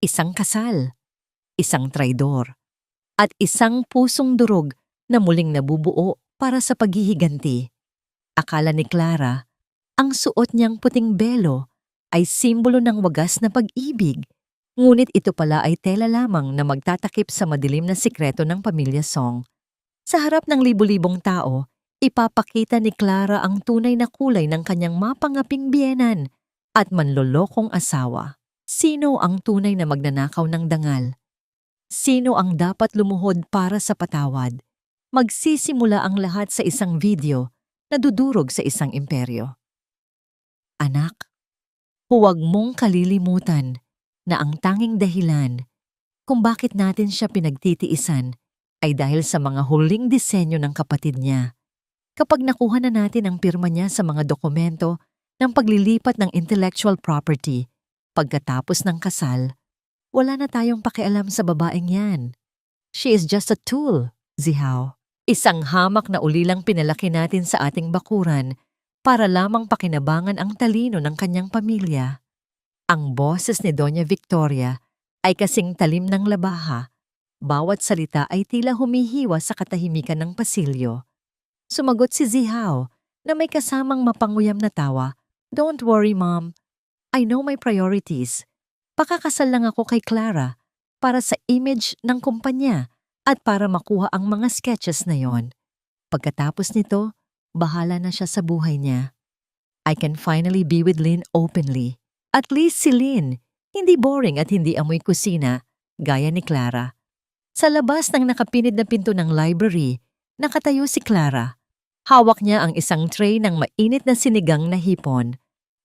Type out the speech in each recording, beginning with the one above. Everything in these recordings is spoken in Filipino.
isang kasal, isang traidor, at isang pusong durog na muling nabubuo para sa paghihiganti. Akala ni Clara, ang suot niyang puting belo ay simbolo ng wagas na pag-ibig, ngunit ito pala ay tela lamang na magtatakip sa madilim na sikreto ng pamilya Song. Sa harap ng libu-libong tao, ipapakita ni Clara ang tunay na kulay ng kanyang mapangaping biyenan at manlolokong asawa. Sino ang tunay na magnanakaw ng dangal? Sino ang dapat lumuhod para sa patawad? Magsisimula ang lahat sa isang video na dudurog sa isang imperyo. Anak, huwag mong kalilimutan na ang tanging dahilan kung bakit natin siya pinagtitiisan ay dahil sa mga huling disenyo ng kapatid niya. Kapag nakuha na natin ang pirma niya sa mga dokumento ng paglilipat ng intellectual property, pagkatapos ng kasal, wala na tayong pakialam sa babaeng yan. She is just a tool, Zihao. Isang hamak na ulilang pinalaki natin sa ating bakuran para lamang pakinabangan ang talino ng kanyang pamilya. Ang boses ni Doña Victoria ay kasing talim ng labaha. Bawat salita ay tila humihiwa sa katahimikan ng pasilyo. Sumagot si Zihao na may kasamang mapanguyam na tawa. Don't worry, Mom. I know my priorities. Pakakasal lang ako kay Clara para sa image ng kumpanya at para makuha ang mga sketches na yon. Pagkatapos nito, bahala na siya sa buhay niya. I can finally be with Lynn openly. At least si Lynn, hindi boring at hindi amoy kusina, gaya ni Clara. Sa labas ng nakapinid na pinto ng library, nakatayo si Clara. Hawak niya ang isang tray ng mainit na sinigang na hipon,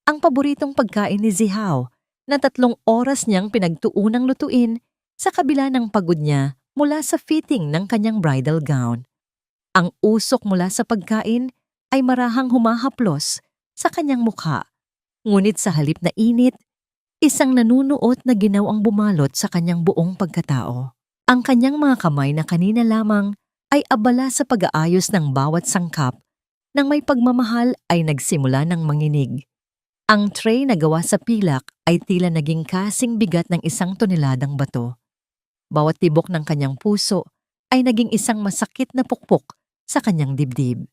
ang paboritong pagkain ni Zihao na 3 oras niyang pinagtuunang lutuin sa kabila ng pagod niya mula sa fitting ng kanyang bridal gown. Ang usok mula sa pagkain ay marahang humahaplos sa kanyang mukha, ngunit sa halip na init, isang nanunuot na ginaw ang bumalot sa kanyang buong pagkatao. Ang kanyang mga kamay na kanina lamang ay abala sa pag-aayos ng bawat sangkap nang may pagmamahal ay nagsimula ng manginig. Ang tray na gawa sa pilak ay tila naging kasing bigat ng 1 toneladang bato. Bawat tibok ng kanyang puso ay naging isang masakit na pukpok sa kanyang dibdib.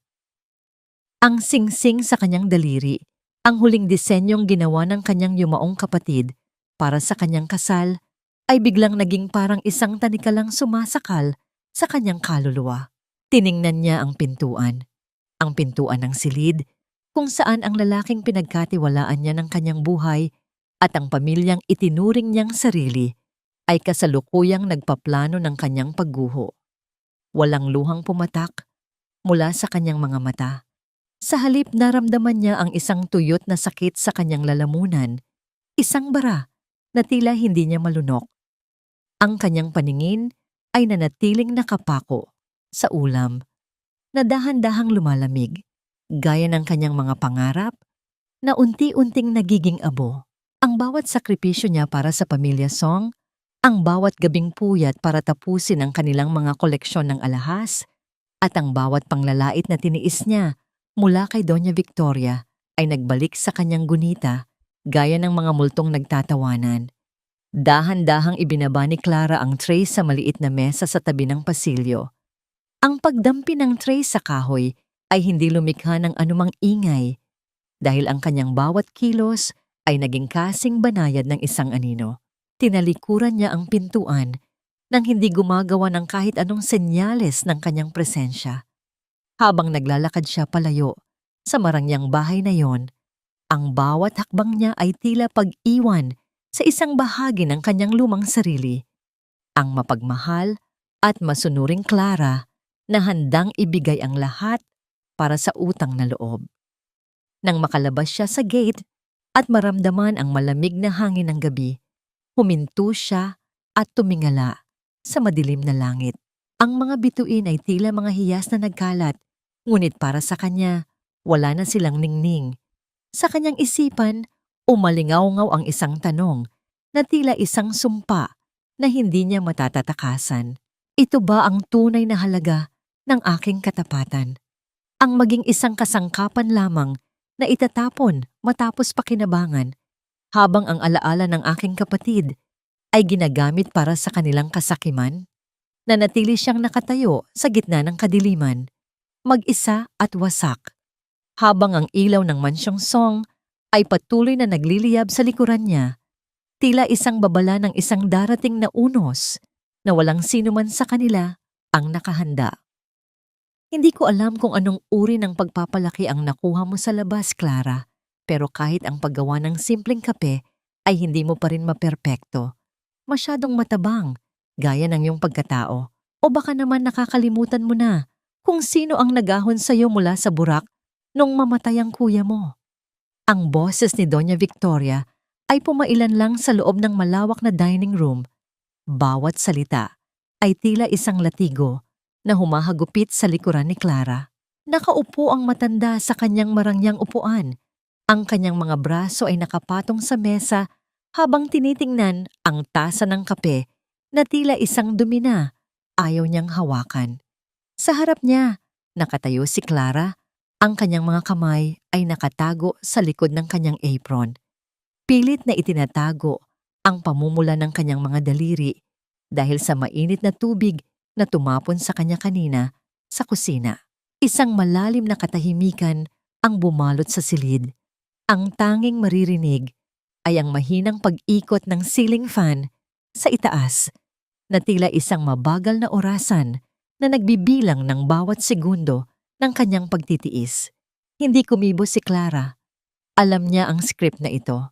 Ang singsing sa kanyang daliri, ang huling disenyong ginawa ng kanyang yumaong kapatid para sa kanyang kasal, ay biglang naging parang isang tanikalang sumasakal sa kanyang kaluluwa. Tiningnan niya ang pintuan ng silid, kung saan ang lalaking pinagkatiwalaan niya ng kanyang buhay at ang pamilyang itinuring niyang sarili ay kasalukuyang nagpaplano ng kanyang pagguho. Walang luhang pumatak mula sa kanyang mga mata. Sa halip naramdaman niya ang isang tuyot na sakit sa kanyang lalamunan, isang bara na tila hindi niya malunok. Ang kanyang paningin ay nanatiling nakapako sa ulam na dahan-dahang lumalamig, gaya ng kanyang mga pangarap na unti-unting nagiging abo. Ang bawat sakripisyo niya para sa pamilya Song, ang bawat gabing puyat para tapusin ang kanilang mga koleksyon ng alahas, at ang bawat panglalait na tiniis niya mula kay Doña Victoria ay nagbalik sa kanyang gunita gaya ng mga multong nagtatawanan. Dahan-dahang ibinaba ni Clara ang tray sa maliit na mesa sa tabi ng pasilyo. Ang pagdampi ng tray sa kahoy ay hindi lumikha ng anumang ingay dahil ang kanyang bawat kilos ay naging kasing banayad ng isang anino. Tinalikuran niya ang pintuan nang hindi gumagawa ng kahit anong senyales ng kanyang presensya. Habang naglalakad siya palayo sa marangyang bahay na yon, ang bawat hakbang niya ay tila pag-iwan sa isang bahagi ng kanyang lumang sarili. Ang mapagmahal at masunuring Clara na handang ibigay ang lahat para sa utang na loob. Nang makalabas siya sa gate at maramdaman ang malamig na hangin ng gabi, huminto siya at tumingala sa madilim na langit. Ang mga bituin ay tila mga hiyas na nagkalat, ngunit para sa kanya, wala na silang ningning. Sa kanyang isipan, umalingaw-ngaw ang isang tanong na tila isang sumpa na hindi niya matatatakasan. Ito ba ang tunay na halaga ng aking katapatan? Ang maging isang kasangkapan lamang na itatapon matapos pakinabangan, habang ang alaala ng aking kapatid ay ginagamit para sa kanilang kasakiman? Nanatili siyang nakatayo sa gitna ng kadiliman, mag-isa at wasak, habang ang ilaw ng mansyong Song ay patuloy na nagliliyab sa likuran niya, tila isang babala ng isang darating na unos na walang sino man sa kanila ang nakahanda. Hindi ko alam kung anong uri ng pagpapalaki ang nakuha mo sa labas, Clara, pero kahit ang paggawa ng simpleng kape ay hindi mo pa rin maperpekto. Masyadong matabang, gaya ng iyong pagkatao. O baka naman nakakalimutan mo na kung sino ang nagahon sa iyo mula sa burak nung mamatay ang kuya mo. Ang boses ni Doña Victoria ay pumailan lang sa loob ng malawak na dining room. Bawat salita ay tila isang latigo na humahagupit sa likuran ni Clara. Nakaupo ang matanda sa kanyang marangyang upuan. Ang kanyang mga braso ay nakapatong sa mesa habang tinitingnan ang tasa ng kape na tila isang dumi na ayaw niyang hawakan. Sa harap niya, nakatayo si Clara. Ang kanyang mga kamay ay nakatago sa likod ng kanyang apron. Pilit na itinatago ang pamumula ng kanyang mga daliri dahil sa mainit na tubig na tumapon sa kanya kanina sa kusina. Isang malalim na katahimikan ang bumalot sa silid. Ang tanging maririnig ay ang mahinang pag-ikot ng ceiling fan sa itaas na tila isang mabagal na orasan na nagbibilang ng bawat segundo ng kanyang pagtitiis. Hindi kumibo si Clara. Alam niya ang script na ito.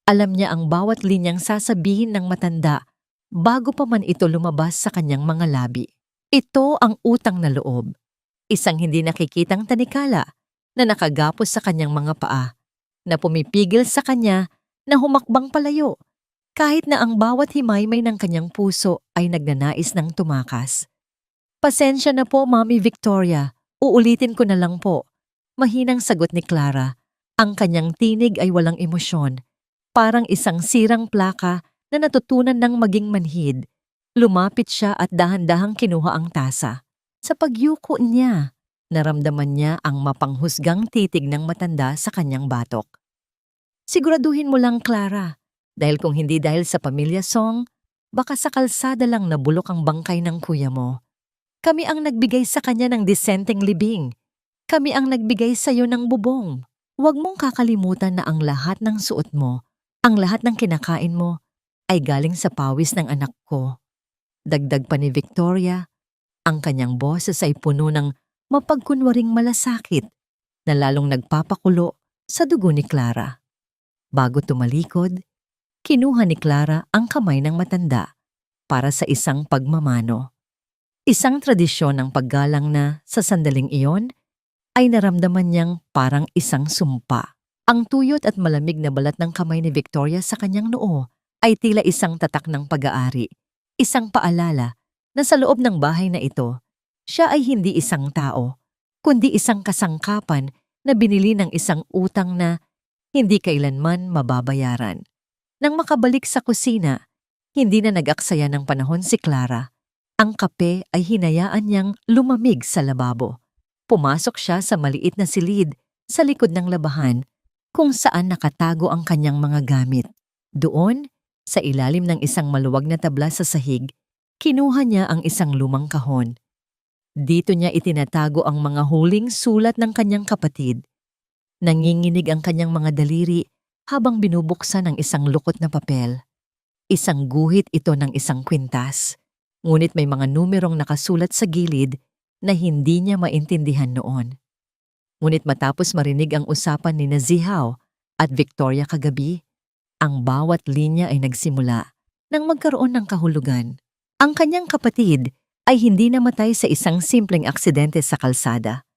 Alam niya ang bawat linyang sasabihin ng matanda bago pa man ito lumabas sa kanyang mga labi. Ito ang utang na loob. Isang hindi nakikitang tanikala na nakagapos sa kanyang mga paa, na pumipigil sa kanya na humakbang palayo, kahit na ang bawat himaymay ng kanyang puso ay nagnanais ng tumakas. Pasensya na po, Mami Victoria. Uulitin ko na lang po. Mahinang sagot ni Clara. Ang kanyang tinig ay walang emosyon. Parang isang sirang plaka na natutunan ng maging manhid. Lumapit siya at dahan-dahang kinuha ang tasa. Sa pagyuko niya, naramdaman niya ang mapanghusgang titig ng matanda sa kanyang batok. Siguraduhin mo lang, Clara, dahil kung hindi dahil sa Pamilya Song, baka sa kalsada lang nabulok ang bangkay ng kuya mo. Kami ang nagbigay sa kanya ng disenteng libing. Kami ang nagbigay sa iyo ng bubong. Huwag mong kakalimutan na ang lahat ng suot mo, ang lahat ng kinakain mo, ay galing sa pawis ng anak ko. Dagdag pa ni Victoria, ang kanyang boses ay puno ng mapagkunwaring malasakit na lalong nagpapakulo sa dugo ni Clara. Bago tumalikod, kinuha ni Clara ang kamay ng matanda para sa isang pagmamano. Isang tradisyon ng paggalang na sa sandaling iyon ay naramdaman niyang parang isang sumpa. Ang tuyot at malamig na balat ng kamay ni Victoria sa kanyang noo ay tila isang tatak ng pag-aari, isang paalala na sa loob ng bahay na ito, siya ay hindi isang tao, kundi isang kasangkapan na binili ng isang utang na hindi kailanman mababayaran. Nang makabalik sa kusina, hindi na nag-aksaya ng panahon si Clara. Ang kape ay hinayaan niyang lumamig sa lababo. Pumasok siya sa maliit na silid sa likod ng labahan kung saan nakatago ang kanyang mga gamit. Doon, sa ilalim ng isang maluwag na tabla sa sahig, kinuha niya ang isang lumang kahon. Dito niya itinatago ang mga huling sulat ng kanyang kapatid. Nanginginig ang kanyang mga daliri habang binubuksan ang isang lukot na papel. Isang guhit ito ng isang kwintas, ngunit may mga numerong nakasulat sa gilid na hindi niya maintindihan noon. Ngunit matapos marinig ang usapan ni Zihaw at Victoria kagabi, ang bawat linya ay nagsimula nang magkaroon ng kahulugan. Ang kanyang kapatid ay hindi namatay sa isang simpleng aksidente sa kalsada.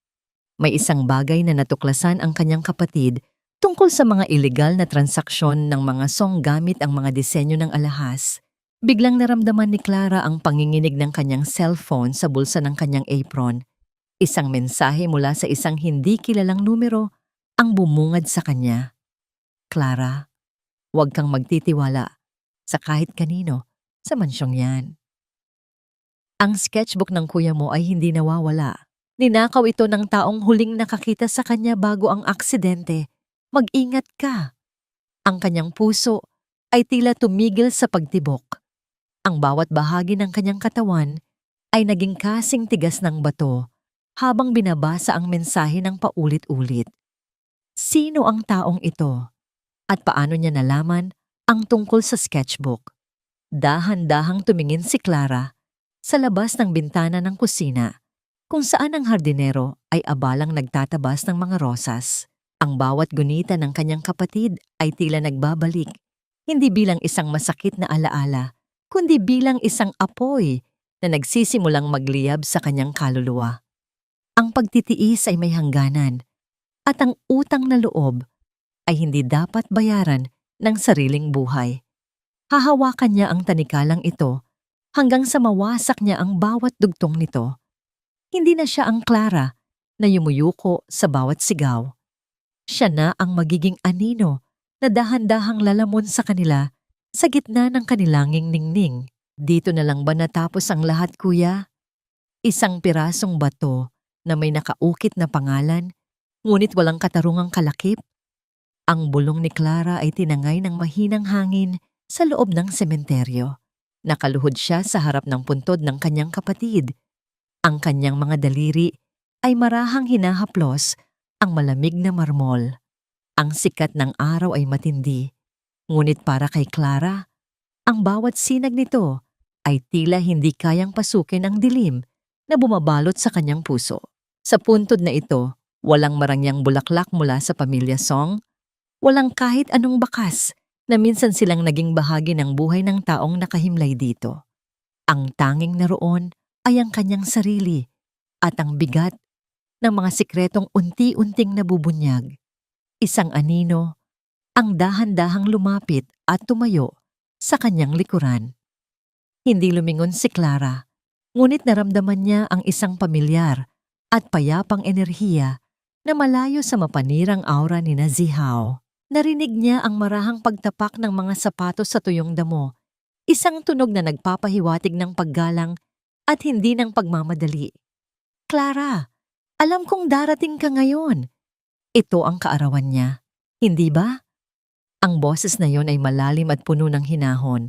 May isang bagay na natuklasan ang kanyang kapatid tungkol sa mga ilegal na transaksyon ng mga Song gamit ang mga disenyo ng alahas. Biglang naramdaman ni Clara ang panginginig ng kanyang cellphone sa bulsa ng kanyang apron. Isang mensahe mula sa isang hindi kilalang numero ang bumungad sa kanya. Clara, huwag kang magtitiwala sa kahit kanino sa mansyong yan. Ang sketchbook ng kuya mo ay hindi nawawala. Ninakaw ito ng taong huling nakakita sa kanya bago ang aksidente. Mag-ingat ka. Ang kanyang puso ay tila tumigil sa pagtibok. Ang bawat bahagi ng kanyang katawan ay naging kasing tigas ng bato habang binabasa ang mensahe ng paulit-ulit. Sino ang taong ito? At paano niya nalaman ang tungkol sa sketchbook? Dahan-dahang tumingin si Clara sa labas ng bintana ng kusina kung saan ang hardinero ay abalang nagtatabas ng mga rosas. Ang bawat gunita ng kanyang kapatid ay tila nagbabalik, hindi bilang isang masakit na alaala, kundi bilang isang apoy na nagsisimulang magliyab sa kanyang kaluluwa. Ang pagtitiis ay may hangganan, at ang utang na loob ay hindi dapat bayaran ng sariling buhay. Hahawakan niya ang tanikalang ito hanggang sa mawasak niya ang bawat dugtong nito. Hindi na siya ang Clara na yumuyuko sa bawat sigaw. Siya na ang magiging anino na dahan-dahang lalamon sa kanila sa gitna ng kanilanging ningning. Dito na lang ba natapos ang lahat, kuya? Isang pirasong bato na may nakaukit na pangalan, ngunit walang katarungang kalakip? Ang bulong ni Clara ay tinangay ng mahinang hangin sa loob ng sementeryo. Nakaluhod siya sa harap ng puntod ng kanyang kapatid. Ang kanyang mga daliri ay marahang hinahaplos ang malamig na marmol. Ang sikat ng araw ay matindi, ngunit para kay Clara, ang bawat sinag nito ay tila hindi kayang pasukin ang dilim na bumabalot sa kanyang puso. Sa puntod na ito, walang marangyang bulaklak mula sa pamilya Song, walang kahit anong bakas na minsan silang naging bahagi ng buhay ng taong nakahimlay dito. Ang tanging naroon ay ang kanyang sarili at ang bigat ng mga sikretong unti-unting nabubunyag. Isang anino ang dahan-dahang lumapit at tumayo sa kanyang likuran. Hindi lumingon si Clara, ngunit naramdaman niya ang isang pamilyar at payapang enerhiya na malayo sa mapanirang aura ni Zihao. Narinig niya ang marahang pagtapak ng mga sapatos sa tuyong damo, isang tunog na nagpapahiwatig ng paggalang at hindi ng pagmamadali. Clara, alam kong darating ka ngayon. Ito ang kaarawan niya, hindi ba? Ang boses na yon ay malalim at puno ng hinahon.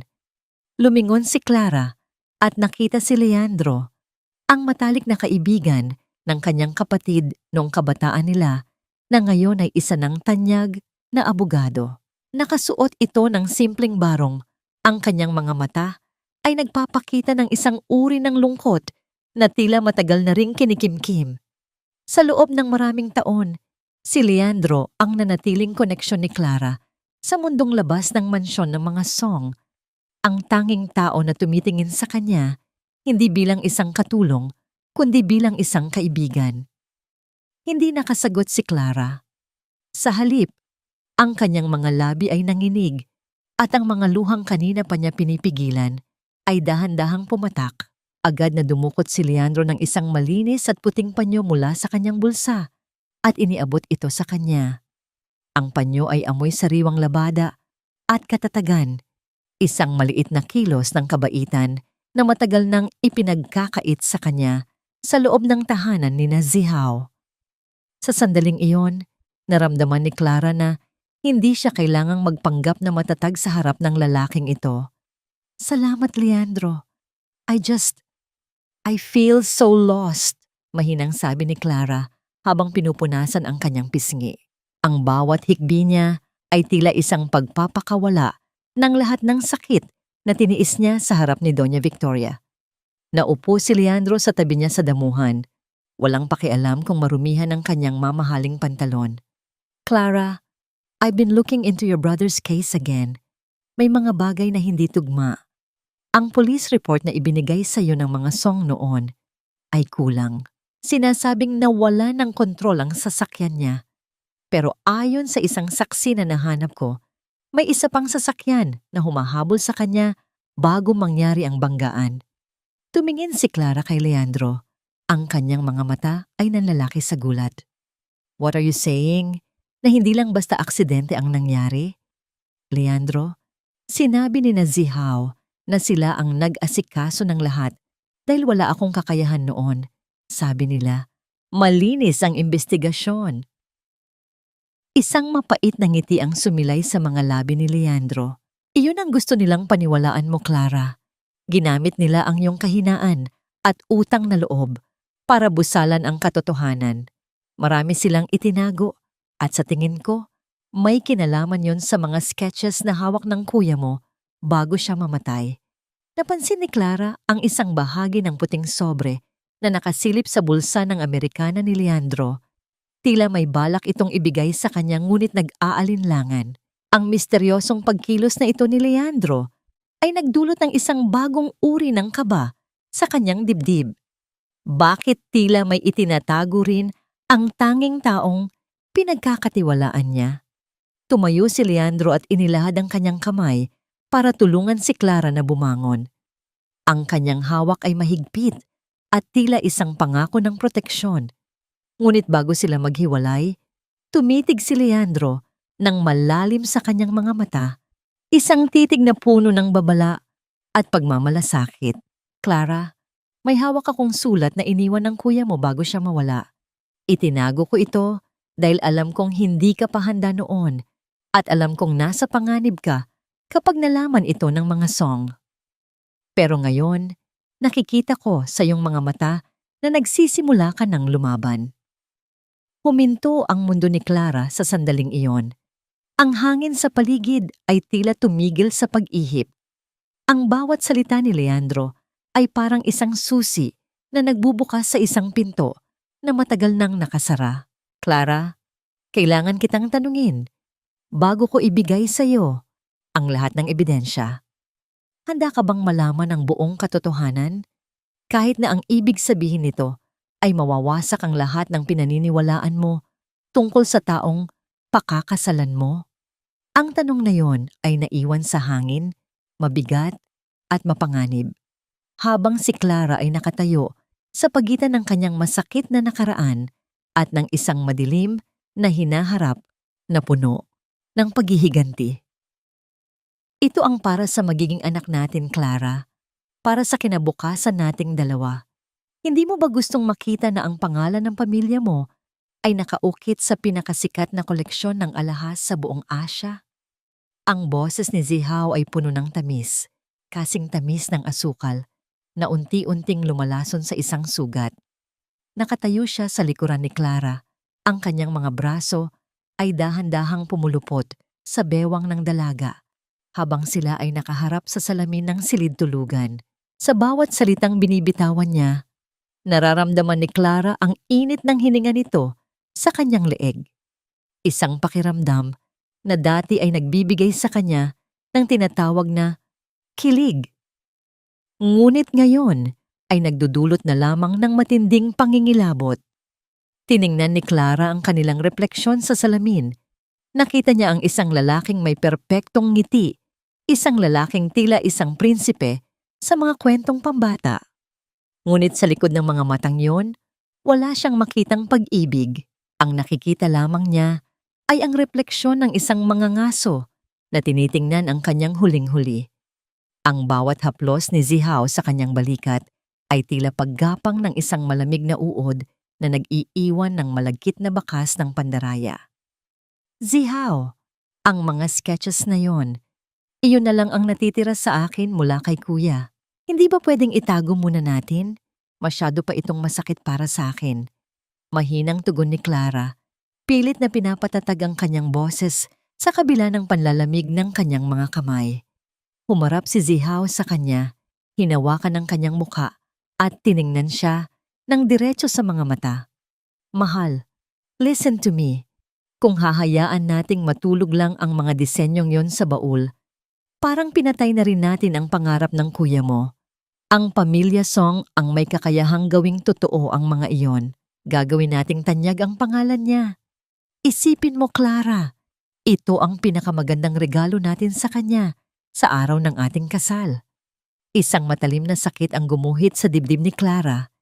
Lumingon si Clara at nakita si Leandro, ang matalik na kaibigan ng kanyang kapatid noong kabataan nila na ngayon ay isa ng tanyag na abogado. Nakasuot ito ng simpleng barong. Ang kanyang mga mata ay nagpapakita ng isang uri ng lungkot na tila matagal na ring kinikimkim. Sa loob ng maraming taon, si Leandro ang nanatiling koneksyon ni Clara sa mundong labas ng mansyon ng mga Song, ang tanging tao na tumitingin sa kanya hindi bilang isang katulong, kundi bilang isang kaibigan. Hindi nakasagot si Clara. Sa halip, ang kanyang mga labi ay nanginig at ang mga luhang kanina pa niya pinipigilan ay dahan-dahang pumatak. Agad na dumukot si Leandro ng isang malinis at puting panyo mula sa kanyang bulsa at iniabot ito sa kanya. Ang panyo ay amoy sariwang labada at katatagan, isang maliit na kilos ng kabaitan na matagal nang ipinagkakait sa kanya sa loob ng tahanan ni Zihao. Sa sandaling iyon, naramdaman ni Clara na hindi siya kailangang magpanggap na matatag sa harap ng lalaking ito. Salamat, Leandro. I feel so lost, mahinang sabi ni Clara habang pinupunasan ang kanyang pisngi. Ang bawat hikbi niya ay tila isang pagpapakawala ng lahat ng sakit na tiniis niya sa harap ni Doña Victoria. Naupo si Leandro sa tabi niya sa damuhan, walang pakialam kung marumihan ang kanyang mamahaling pantalon. Clara, I've been looking into your brother's case again. May mga bagay na hindi tugma. Ang police report na ibinigay sa iyo ng mga Song noon ay kulang. Sinasabing nawala ng kontrol ang sasakyan niya. Pero ayon sa isang saksi na nahanap ko, may isa pang sasakyan na humahabol sa kanya bago mangyari ang banggaan. Tumingin si Clara kay Leandro. Ang kanyang mga mata ay nanlalaki sa gulat. What are you saying? Na hindi lang basta aksidente ang nangyari? Leandro, sinabi ni Zihao na sila ang nag-asikaso ng lahat dahil wala akong kakayahan noon. Sabi nila, malinis ang investigasyon. Isang mapait na ngiti ang sumilay sa mga labi ni Leandro. Iyon ang gusto nilang paniwalaan mo, Clara. Ginamit nila ang iyong kahinaan at utang na loob para busalan ang katotohanan. Marami silang itinago at sa tingin ko, may kinalaman yon sa mga sketches na hawak ng kuya mo bago siya mamatay. Napansin ni Clara ang isang bahagi ng puting sobre na nakasilip sa bulsa ng Amerikana ni Leandro. Tila may balak itong ibigay sa kanya ngunit nag-aalinlangan. Ang misteryosong pagkilos na ito ni Leandro ay nagdulot ng isang bagong uri ng kaba sa kanyang dibdib. Bakit tila may itinatago rin ang tanging taong pinagkakatiwalaan niya? Tumayo si Leandro at inilahad ang kanyang kamay para tulungan si Clara na bumangon. Ang kanyang hawak ay mahigpit at tila isang pangako ng proteksyon. Ngunit bago sila maghiwalay, tumitig si Leandro ng malalim sa kanyang mga mata, isang titig na puno ng babala at pagmamalasakit. Clara, may hawak akong sulat na iniwan ng kuya mo bago siya mawala. Itinago ko ito dahil alam kong hindi ka pa handa noon at alam kong nasa panganib ka kapag nalaman ito ng mga song. Pero ngayon, nakikita ko sa iyong mga mata na nagsisimula ka ng lumaban. Huminto ang mundo ni Clara sa sandaling iyon. Ang hangin sa paligid ay tila tumigil sa pag-ihip. Ang bawat salita ni Leandro ay parang isang susi na nagbubukas sa isang pinto na matagal nang nakasara. Clara, kailangan kitang tanungin bago ko ibigay sa iyo ang lahat ng ebidensya. Handa ka bang malaman ang buong katotohanan? Kahit na ang ibig sabihin nito ay mawawasak ang lahat ng pinaniniwalaan mo tungkol sa taong pakakasalan mo? Ang tanong na yon ay naiwan sa hangin, mabigat at mapanganib. Habang si Clara ay nakatayo sa pagitan ng kanyang masakit na nakaraan at ng isang madilim na hinaharap na puno ng paghihiganti. Ito ang para sa magiging anak natin, Clara. Para sa kinabukasan nating dalawa. Hindi mo ba gustong makita na ang pangalan ng pamilya mo ay nakaukit sa pinakasikat na koleksyon ng alahas sa buong Asya? Ang boses ni Zihaw ay puno ng tamis, kasing tamis ng asukal, na unti-unting lumalason sa isang sugat. Nakatayo siya sa likuran ni Clara. Ang kanyang mga braso ay dahan-dahang pumulupot sa bewang ng dalaga, habang sila ay nakaharap sa salamin ng silid-tulugan. Sa bawat salitang binibitawan niya, nararamdaman ni Clara ang init ng hininga nito sa kanyang leeg. Isang pakiramdam na dati ay nagbibigay sa kanya ng tinatawag na kilig. Ngunit ngayon ay nagdudulot na lamang ng matinding pangingilabot. Tiningnan ni Clara ang kanilang refleksyon sa salamin. Nakita niya ang isang lalaking may perpektong ngiti, isang lalaking tila isang prinsipe sa mga kwentong pambata. Ngunit sa likod ng mga matang yon, wala siyang makitang pag-ibig. Ang nakikita lamang niya ay ang refleksyon ng isang mangangaso na tinitingnan ang kanyang huling-huli. Ang bawat haplos ni Zihaw sa kanyang balikat ay tila paggapang ng isang malamig na uod na nag-iiwan ng malagkit na bakas ng pandaraya. Zihaw, ang mga sketches na yon, iyon na lang ang natitira sa akin mula kay kuya. Hindi ba pwedeng itago muna natin? Masyado pa itong masakit para sa akin. Mahinang tugon ni Clara, pilit na pinapatatag ang kanyang boses sa kabila ng panlalamig ng kanyang mga kamay. Humarap si Zihaw sa kanya, hinawakan ang kanyang muka at tiningnan siya ng diretso sa mga mata. Mahal, listen to me. Kung hahayaan nating matulog lang ang mga disenyong yon sa baul, parang pinatay na rin natin ang pangarap ng kuya mo. Ang pamilya song ang may kakayahang gawing totoo ang mga iyon. Gagawin nating tanyag ang pangalan niya. Isipin mo, Clara, ito ang pinakamagandang regalo natin sa kanya sa araw ng ating kasal. Isang matalim na sakit ang gumuhit sa dibdib ni Clara.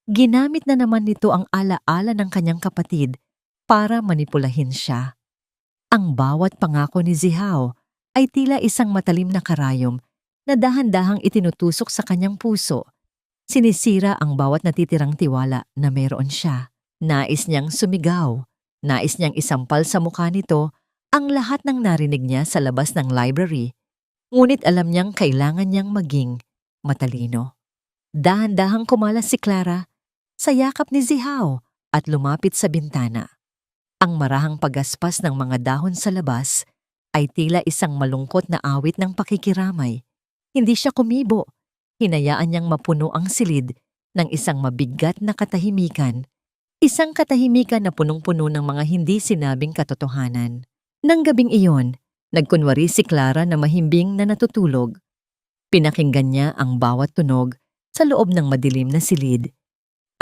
Ginamit na naman nito ang alaala ng kanyang kapatid para manipulahin siya. Ang bawat pangako ni Zihaw ay tila isang matalim na karayom na dahan-dahang itinutusok sa kanyang puso. Sinisira ang bawat natitirang tiwala na meron siya. Nais niyang sumigaw. Nais niyang isampal sa mukha nito ang lahat ng narinig niya sa labas ng library. Ngunit alam niyang kailangan niyang maging matalino. Dahan-dahang kumalas si Clara sa yakap ni Zihao at lumapit sa bintana. Ang marahang pagaspas ng mga dahon sa labas ay tila isang malungkot na awit ng pakikiramay. Hindi siya kumibo. Hinayaan niyang mapuno ang silid ng isang mabigat na katahimikan. Isang katahimikan na punong-puno ng mga hindi sinabing katotohanan. Nang gabing iyon, nagkunwari si Clara na mahimbing na natutulog. Pinakinggan niya ang bawat tunog sa loob ng madilim na silid.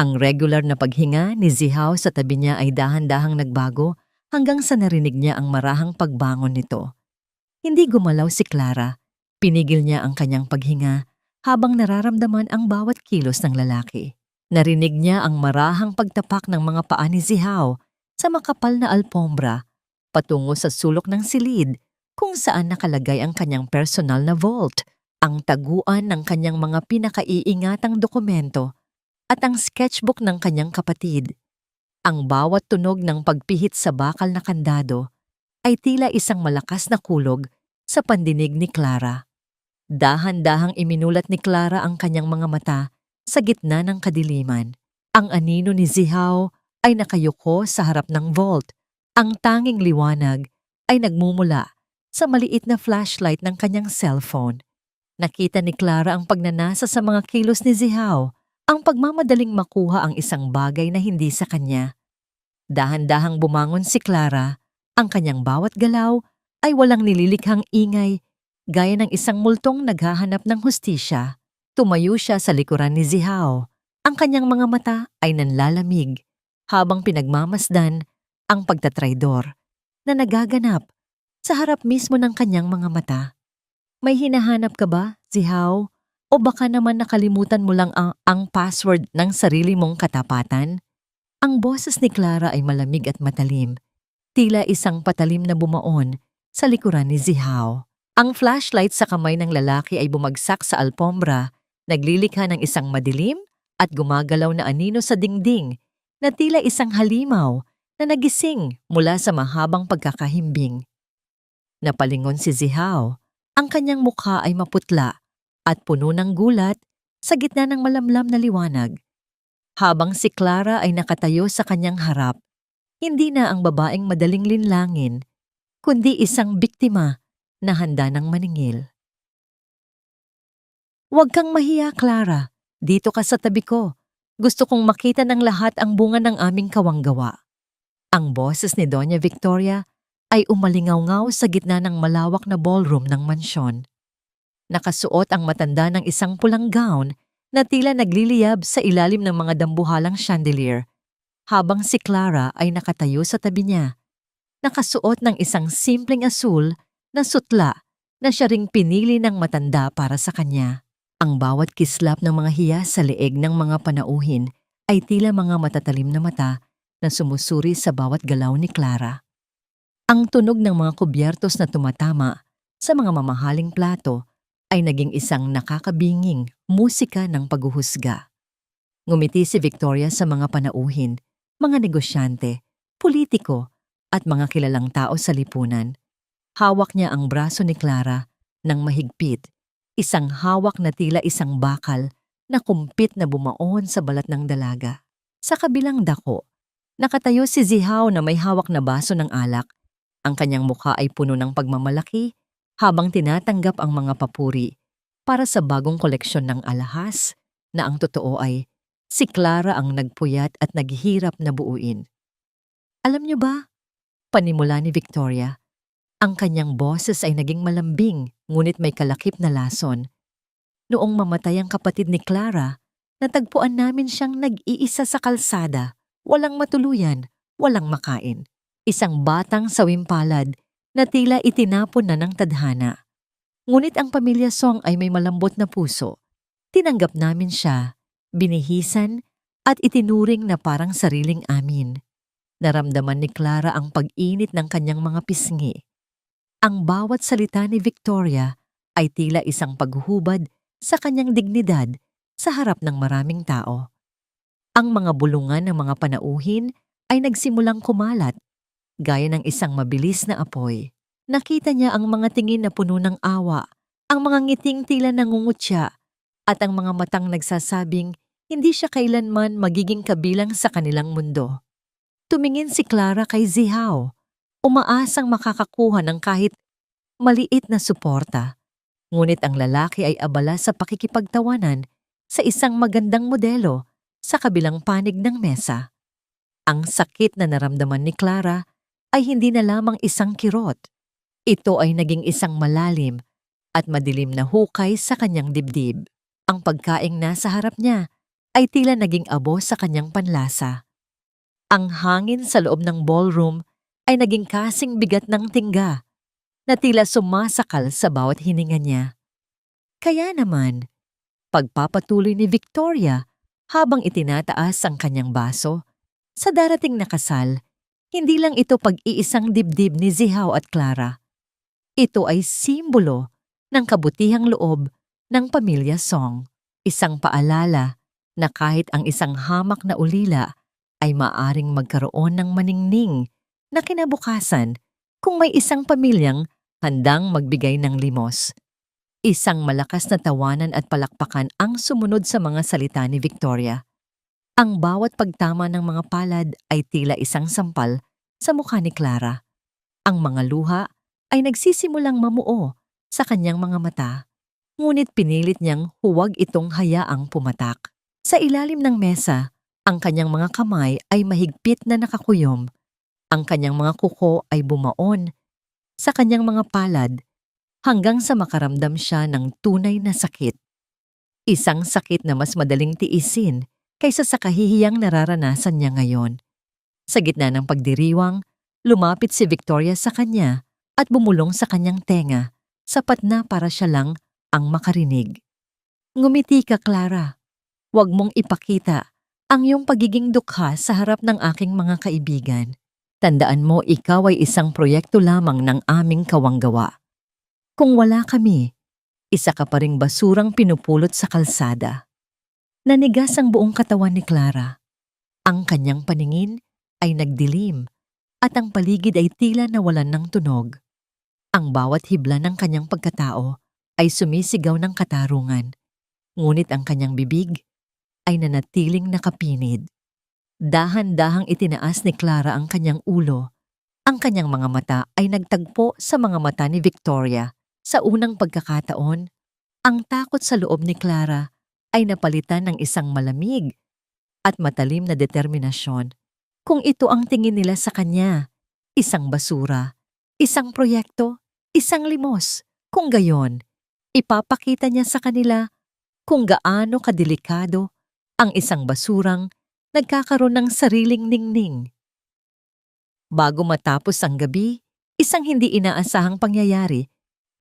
Ang regular na paghinga ni Zihao sa tabi niya ay dahan-dahang nagbago hanggang sa narinig niya ang marahang pagbangon nito. Hindi gumalaw si Clara. Pinigil niya ang kanyang paghinga habang nararamdaman ang bawat kilos ng lalaki. Narinig niya ang marahang pagtapak ng mga paa ni Zihao sa makapal na alpombra patungo sa sulok ng silid kung saan nakalagay ang kanyang personal na vault, ang taguan ng kanyang mga pinakaiingatang dokumento at ang sketchbook ng kanyang kapatid. Ang bawat tunog ng pagpihit sa bakal na kandado ay tila isang malakas na kulog sa pandinig ni Clara. Dahan-dahang iminulat ni Clara ang kanyang mga mata sa gitna ng kadiliman. Ang anino ni Zihao ay nakayuko sa harap ng vault. Ang tanging liwanag ay nagmumula sa maliit na flashlight ng kanyang cellphone. Nakita ni Clara ang pagnanasa sa mga kilos ni Zihao, ang pagmamadaling makuha ang isang bagay na hindi sa kanya. Dahan-dahang bumangon si Clara, ang kanyang bawat galaw ay walang nililikhang ingay, gaya ng isang multong naghahanap ng hustisya. Tumayo siya sa likuran ni Zihao. Ang kanyang mga mata ay nanlalamig habang pinagmamasdan ang pagtatraidor na nagaganap sa harap mismo ng kanyang mga mata. May hinahanap ka ba, Zihao? O baka naman nakalimutan mo lang ang password ng sarili mong katapatan? Ang boses ni Clara ay malamig at matalim, tila isang patalim na bumaon sa likuran ni Zihao. Ang flashlight sa kamay ng lalaki ay bumagsak sa alpombra, naglilikha ng isang madilim at gumagalaw na anino sa dingding na tila isang halimaw na nagising mula sa mahabang pagkakahimbing. Napalingon si Zihao. Ang kanyang mukha ay maputla at puno ng gulat sa gitna ng malamlam na liwanag. Habang si Clara ay nakatayo sa kanyang harap, hindi na ang babaeng madaling linlangin, kundi isang biktima na handa ng maningil. "Huwag kang mahiya, Clara. Dito ka sa tabi ko. Gusto kong makita ng lahat ang bunga ng aming kawanggawa." Ang boses ni Doña Victoria ay umalingaw-ngaw sa gitna ng malawak na ballroom ng mansyon. Nakasuot ang matanda ng isang pulang gown na tila nagliliyab sa ilalim ng mga dambuhalang chandelier, habang si Clara ay nakatayo sa tabi niya. Nakasuot ng isang simpleng asul na sutla na siya ring pinili ng matanda para sa kanya. Ang bawat kislap ng mga hiyas sa leeg ng mga panauhin ay tila mga matatalim na mata na sumusuri sa bawat galaw ni Clara. Ang tunog ng mga kubyertos na tumatama sa mga mamahaling plato ay naging isang nakakabinging musika ng paghuhusga. Ngumiti si Victoria sa mga panauhin, mga negosyante, politiko at mga kilalang tao sa lipunan. Hawak niya ang braso ni Clara ng mahigpit, isang hawak na tila isang bakal na kumpit na bumaon sa balat ng dalaga. Sa kabilang dako, nakatayo si Zihao na may hawak na baso ng alak. Ang kanyang mukha ay puno ng pagmamalaki habang tinatanggap ang mga papuri para sa bagong koleksyon ng alahas na ang totoo ay si Clara ang nagpuyat at naghihirap na buuin. "Alam niyo ba?" Panimula ni Victoria. Ang kanyang boses ay naging malambing ngunit may kalakip na lason. "Noong mamatay ang kapatid ni Clara, natagpuan namin siyang nag-iisa sa kalsada, walang matuluyan, walang makain. Isang batang sawimpalad na tila itinapon na ng tadhana. Ngunit ang pamilya Song ay may malambot na puso. Tinanggap namin siya, binihisan at itinuring na parang sariling amin." Naramdaman ni Clara ang pag-init ng kanyang mga pisngi. Ang bawat salita ni Victoria ay tila isang paghuhubad sa kanyang dignidad sa harap ng maraming tao. Ang mga bulungan ng mga panauhin ay nagsimulang kumalat, gaya ng isang mabilis na apoy. Nakita niya ang mga tingin na puno ng awa, ang mga ngiting tila nangungutya, at ang mga matang nagsasabing hindi siya kailanman magiging kabilang sa kanilang mundo. Tumingin si Clara kay Zihaw, umaasang makakakuha ng kahit maliit na suporta. Ngunit ang lalaki ay abala sa pakikipagtawanan sa isang magandang modelo sa kabilang panig ng mesa. Ang sakit na naramdaman ni Clara ay hindi na lamang isang kirot. Ito ay naging isang malalim at madilim na hukay sa kanyang dibdib. Ang pagkaing nasa harap niya ay tila naging abo sa kanyang panlasa. Ang hangin sa loob ng ballroom ay naging kasing bigat ng tingga na tila sumasakal sa bawat hininga niya. Kaya naman, pagpapatuloy ni Victoria habang itinataas ang kanyang baso, sa darating na kasal, hindi lang ito pag-iisang dibdib ni Zihaw at Clara. Ito ay simbolo ng kabutihang loob ng pamilya Song. Isang paalala na kahit ang isang hamak na ulila ay maaring magkaroon ng maningning na kinabukasan kung may isang pamilyang handang magbigay ng limos. Isang malakas na tawanan at palakpakan ang sumunod sa mga salita ni Victoria. Ang bawat pagtama ng mga palad ay tila isang sampal sa mukha ni Clara. Ang mga luha ay nagsisimulang mamuo sa kanyang mga mata, ngunit pinilit niyang huwag itong hayaang pumatak. Sa ilalim ng mesa, ang kanyang mga kamay ay mahigpit na nakakuyom. Ang kanyang mga kuko ay bumaon sa kanyang mga palad hanggang sa makaramdam siya ng tunay na sakit. Isang sakit na mas madaling tiisin kaysa sa kahihiyang nararanasan niya ngayon. Sa gitna ng pagdiriwang, lumapit si Victoria sa kanya at bumulong sa kanyang tenga, sapat na para siya lang ang makarinig. Ngumiti ka, Clara. Huwag mong ipakita ang iyong pagiging dukha sa harap ng aking mga kaibigan. Tandaan mo, ikaw ay isang proyekto lamang ng aming kawanggawa. Kung wala kami, isa ka pa ring basurang pinupulot sa kalsada. Nanigas ang buong katawan ni Clara. Ang kanyang paningin ay nagdilim at ang paligid ay tila nawalan ng tunog. Ang bawat hibla ng kanyang pagkatao ay sumisigaw ng katarungan, ngunit ang kanyang bibig ay nanatiling nakapinid. Dahan-dahang itinaas ni Clara ang kanyang ulo. Ang kanyang mga mata ay nagtagpo sa mga mata ni Victoria. Sa unang pagkakataon, ang takot sa loob ni Clara ay napalitan ng isang malamig at matalim na determinasyon. Kung ito ang tingin nila sa kanya, isang basura, isang proyekto, isang limos. Kung gayon, ipapakita niya sa kanila kung gaano kadelikado ang isang basurang nagkakaroon ng sariling ningning. Bago matapos ang gabi, isang hindi inaasahang pangyayari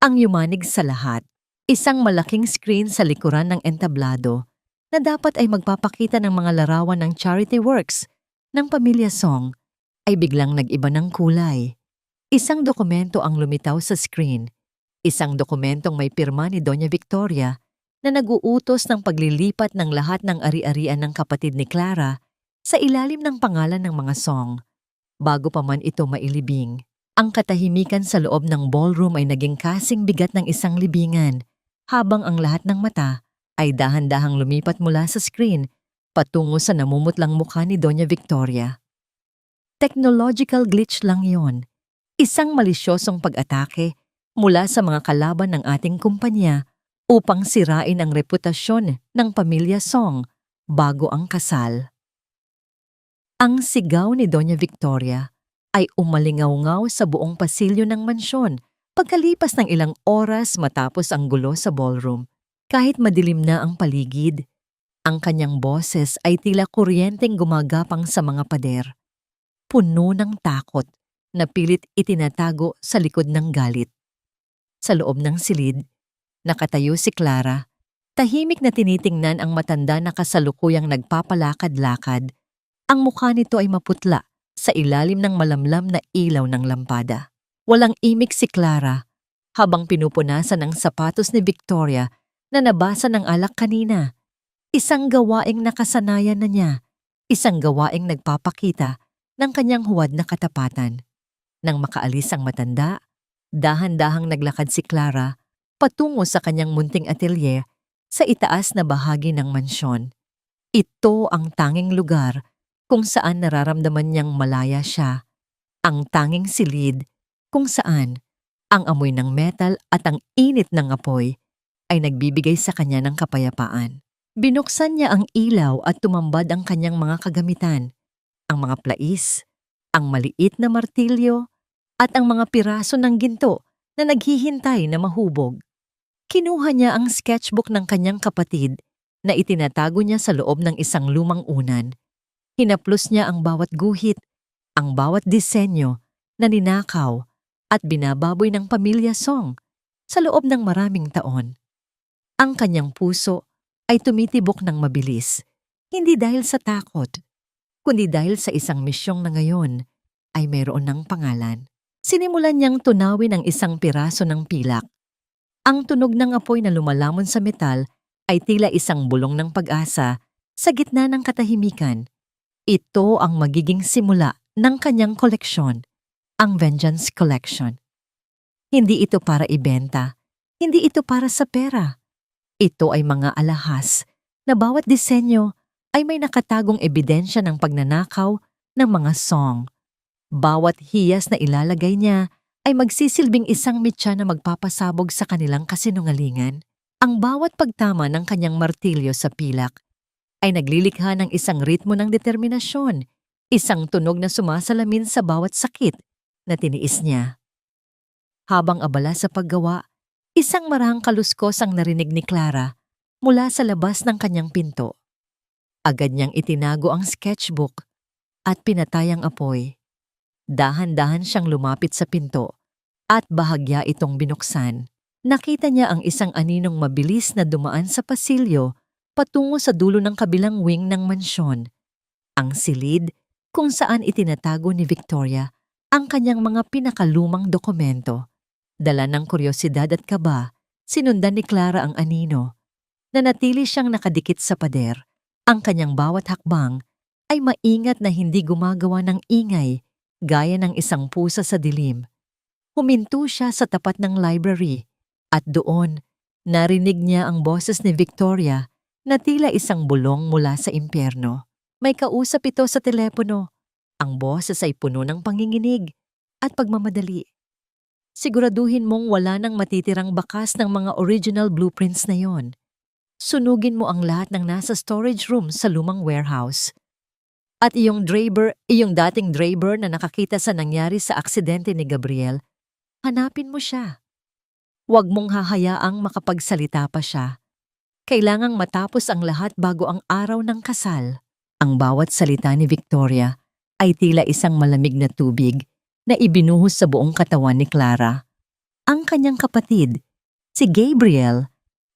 ang yumanig sa lahat. Isang malaking screen sa likuran ng entablado na dapat ay magpapakita ng mga larawan ng charity works ng pamilya Song ay biglang nag-iba ng kulay. Isang dokumento ang lumitaw sa screen. Isang dokumentong may pirma ni Doña Victoria na nag-uutos ng paglilipat ng lahat ng ari-arian ng kapatid ni Clara sa ilalim ng pangalan ng mga Song. Bago pa man ito mailibing, ang katahimikan sa loob ng ballroom ay naging kasing bigat ng isang libingan, habang ang lahat ng mata ay dahan-dahang lumipat mula sa screen patungo sa namumutlang mukha ni Doña Victoria. Technological glitch lang yon. Isang malisyosong pag-atake mula sa mga kalaban ng ating kumpanya upang sirain ang reputasyon ng pamilya Song bago ang kasal. Ang sigaw ni Doña Victoria ay umalingaw-ngaw sa buong pasilyo ng mansyon pagkalipas ng ilang oras matapos ang gulo sa ballroom. Kahit madilim na ang paligid, ang kanyang boses ay tila kuryenteng gumagapang sa mga pader. Puno ng takot na pilit itinatago sa likod ng galit. Sa loob ng silid, nakatayo si Clara, tahimik na tinitingnan ang matanda na kasalukuyang nagpapalakad-lakad. Ang mukha nito ay maputla sa ilalim ng malamlam na ilaw ng lampada. Walang imik si Clara habang pinupunasan ang sapatos ni Victoria na nabasa ng alak kanina. Isang gawaing nakasanayan na niya, isang gawaing nagpapakita ng kanyang huwad na katapatan. Nang makaalis ang matanda, dahan-dahang naglakad si Clara patungo sa kanyang munting atelier sa itaas na bahagi ng mansyon. Ito ang tanging lugar kung saan nararamdaman niyang malaya siya, ang tanging silid kung saan ang amoy ng metal at ang init ng apoy ay nagbibigay sa kanya ng kapayapaan. Binuksan niya ang ilaw at tumambad ang kanyang mga kagamitan, ang mga plais, ang maliit na martilyo, at ang mga piraso ng ginto na naghihintay na mahubog. Kinuha niya ang sketchbook ng kanyang kapatid na itinatago niya sa loob ng isang lumang unan. Hinaplos niya ang bawat guhit, ang bawat disenyo na ninakaw at binababoy ng pamilya Song sa loob ng maraming taon. Ang kanyang puso ay tumitibok ng mabilis, hindi dahil sa takot, kundi dahil sa isang misyong na ngayon ay mayroon ng pangalan. Sinimulan niyang tunawin ang isang piraso ng pilak. Ang tunog ng apoy na lumalamon sa metal ay tila isang bulong ng pag-asa sa gitna ng katahimikan. Ito ang magiging simula ng kanyang koleksyon, ang Vengeance Collection. Hindi ito para ibenta, hindi ito para sa pera. Ito ay mga alahas na bawat disenyo ay may nakatagong ebidensya ng pagnanakaw ng mga Song. Bawat hiyas na ilalagay niya ay magsisilbing isang mitya na magpapasabog sa kanilang kasinungalingan. Ang bawat pagtama ng kanyang martilyo sa pilak ay naglilikha ng isang ritmo ng determinasyon, isang tunog na sumasalamin sa bawat sakit na tiniis niya. Habang abala sa paggawa, isang marahang kaluskos ang narinig ni Clara mula sa labas ng kanyang pinto. Agad niyang itinago ang sketchbook at pinatay ang apoy. Dahan-dahan siyang lumapit sa pinto at bahagya itong binuksan. Nakita niya ang isang aninong mabilis na dumaan sa pasilyo patungo sa dulo ng kabilang wing ng mansyon. Ang silid kung saan itinatago ni Victoria ang kanyang mga pinakalumang dokumento. Dala ng kuryosidad at kaba, sinundan ni Clara ang anino. Nanatili siyang nakadikit sa pader. Ang kanyang bawat hakbang ay maingat na hindi gumagawa ng ingay gaya ng isang pusa sa dilim. Huminto siya sa tapat ng library at doon narinig niya ang boses ni Victoria na tila isang bulong mula sa impyerno. May kausap ito sa telepono. Ang boses ay puno ng panginginig at pagmamadali. Siguraduhin mong wala nang matitirang bakas ng mga original blueprints na yon. Sunugin mo ang lahat ng nasa storage room sa lumang warehouse. At iyong dating driver na nakakita sa nangyari sa aksidente ni Gabriel, hanapin mo siya. Huwag mong hahayaang makapagsalita pa siya. Kailangang matapos ang lahat bago ang araw ng kasal. Ang bawat salita ni Victoria ay tila isang malamig na tubig na ibinuhos sa buong katawan ni Clara. Ang kanyang kapatid, si Gabriel,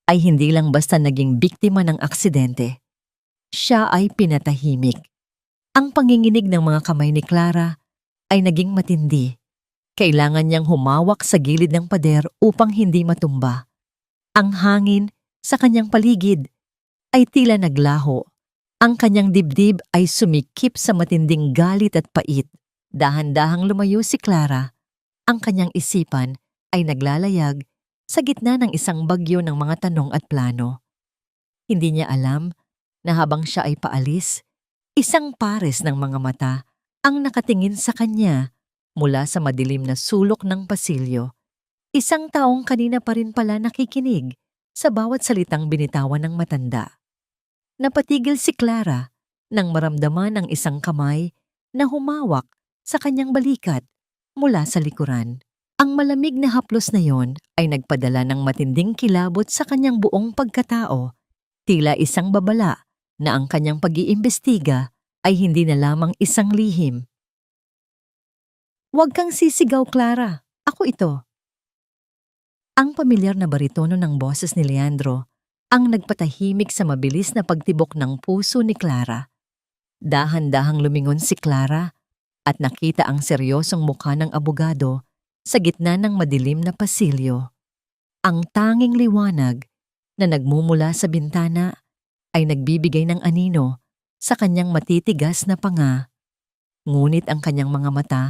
ay hindi lang basta naging biktima ng aksidente. Siya ay pinatahimik. Ang panginginig ng mga kamay ni Clara ay naging matindi. Kailangan niyang humawak sa gilid ng pader upang hindi matumba. Ang hangin sa kanyang paligid ay tila naglaho. Ang kanyang dibdib ay sumikip sa matinding galit at pait. Dahan-dahang lumayo si Clara. Ang kanyang isipan ay naglalayag sa gitna ng isang bagyo ng mga tanong at plano. Hindi niya alam na habang siya ay paalis, isang pares ng mga mata ang nakatingin sa kanya mula sa madilim na sulok ng pasilyo. Isang taong kanina pa rin pala nakikinig sa bawat salitang binitawan ng matanda. Napatigil si Clara nang maramdaman ang isang kamay na humawak sa kanyang balikat mula sa likuran. Ang malamig na haplos na yon ay nagpadala ng matinding kilabot sa kanyang buong pagkatao, tila isang babala na ang kanyang pag-iimbestiga ay hindi na lamang isang lihim. "Huwag kang sisigaw, Clara. Ako ito." Ang pamilyar na baritono ng boses ni Leandro ang nagpatahimik sa mabilis na pagtibok ng puso ni Clara. Dahan-dahang lumingon si Clara at nakita ang seryosong mukha ng abogado sa gitna ng madilim na pasilyo. Ang tanging liwanag na nagmumula sa bintana ay nagbibigay ng anino sa kanyang matitigas na panga. Ngunit ang kanyang mga mata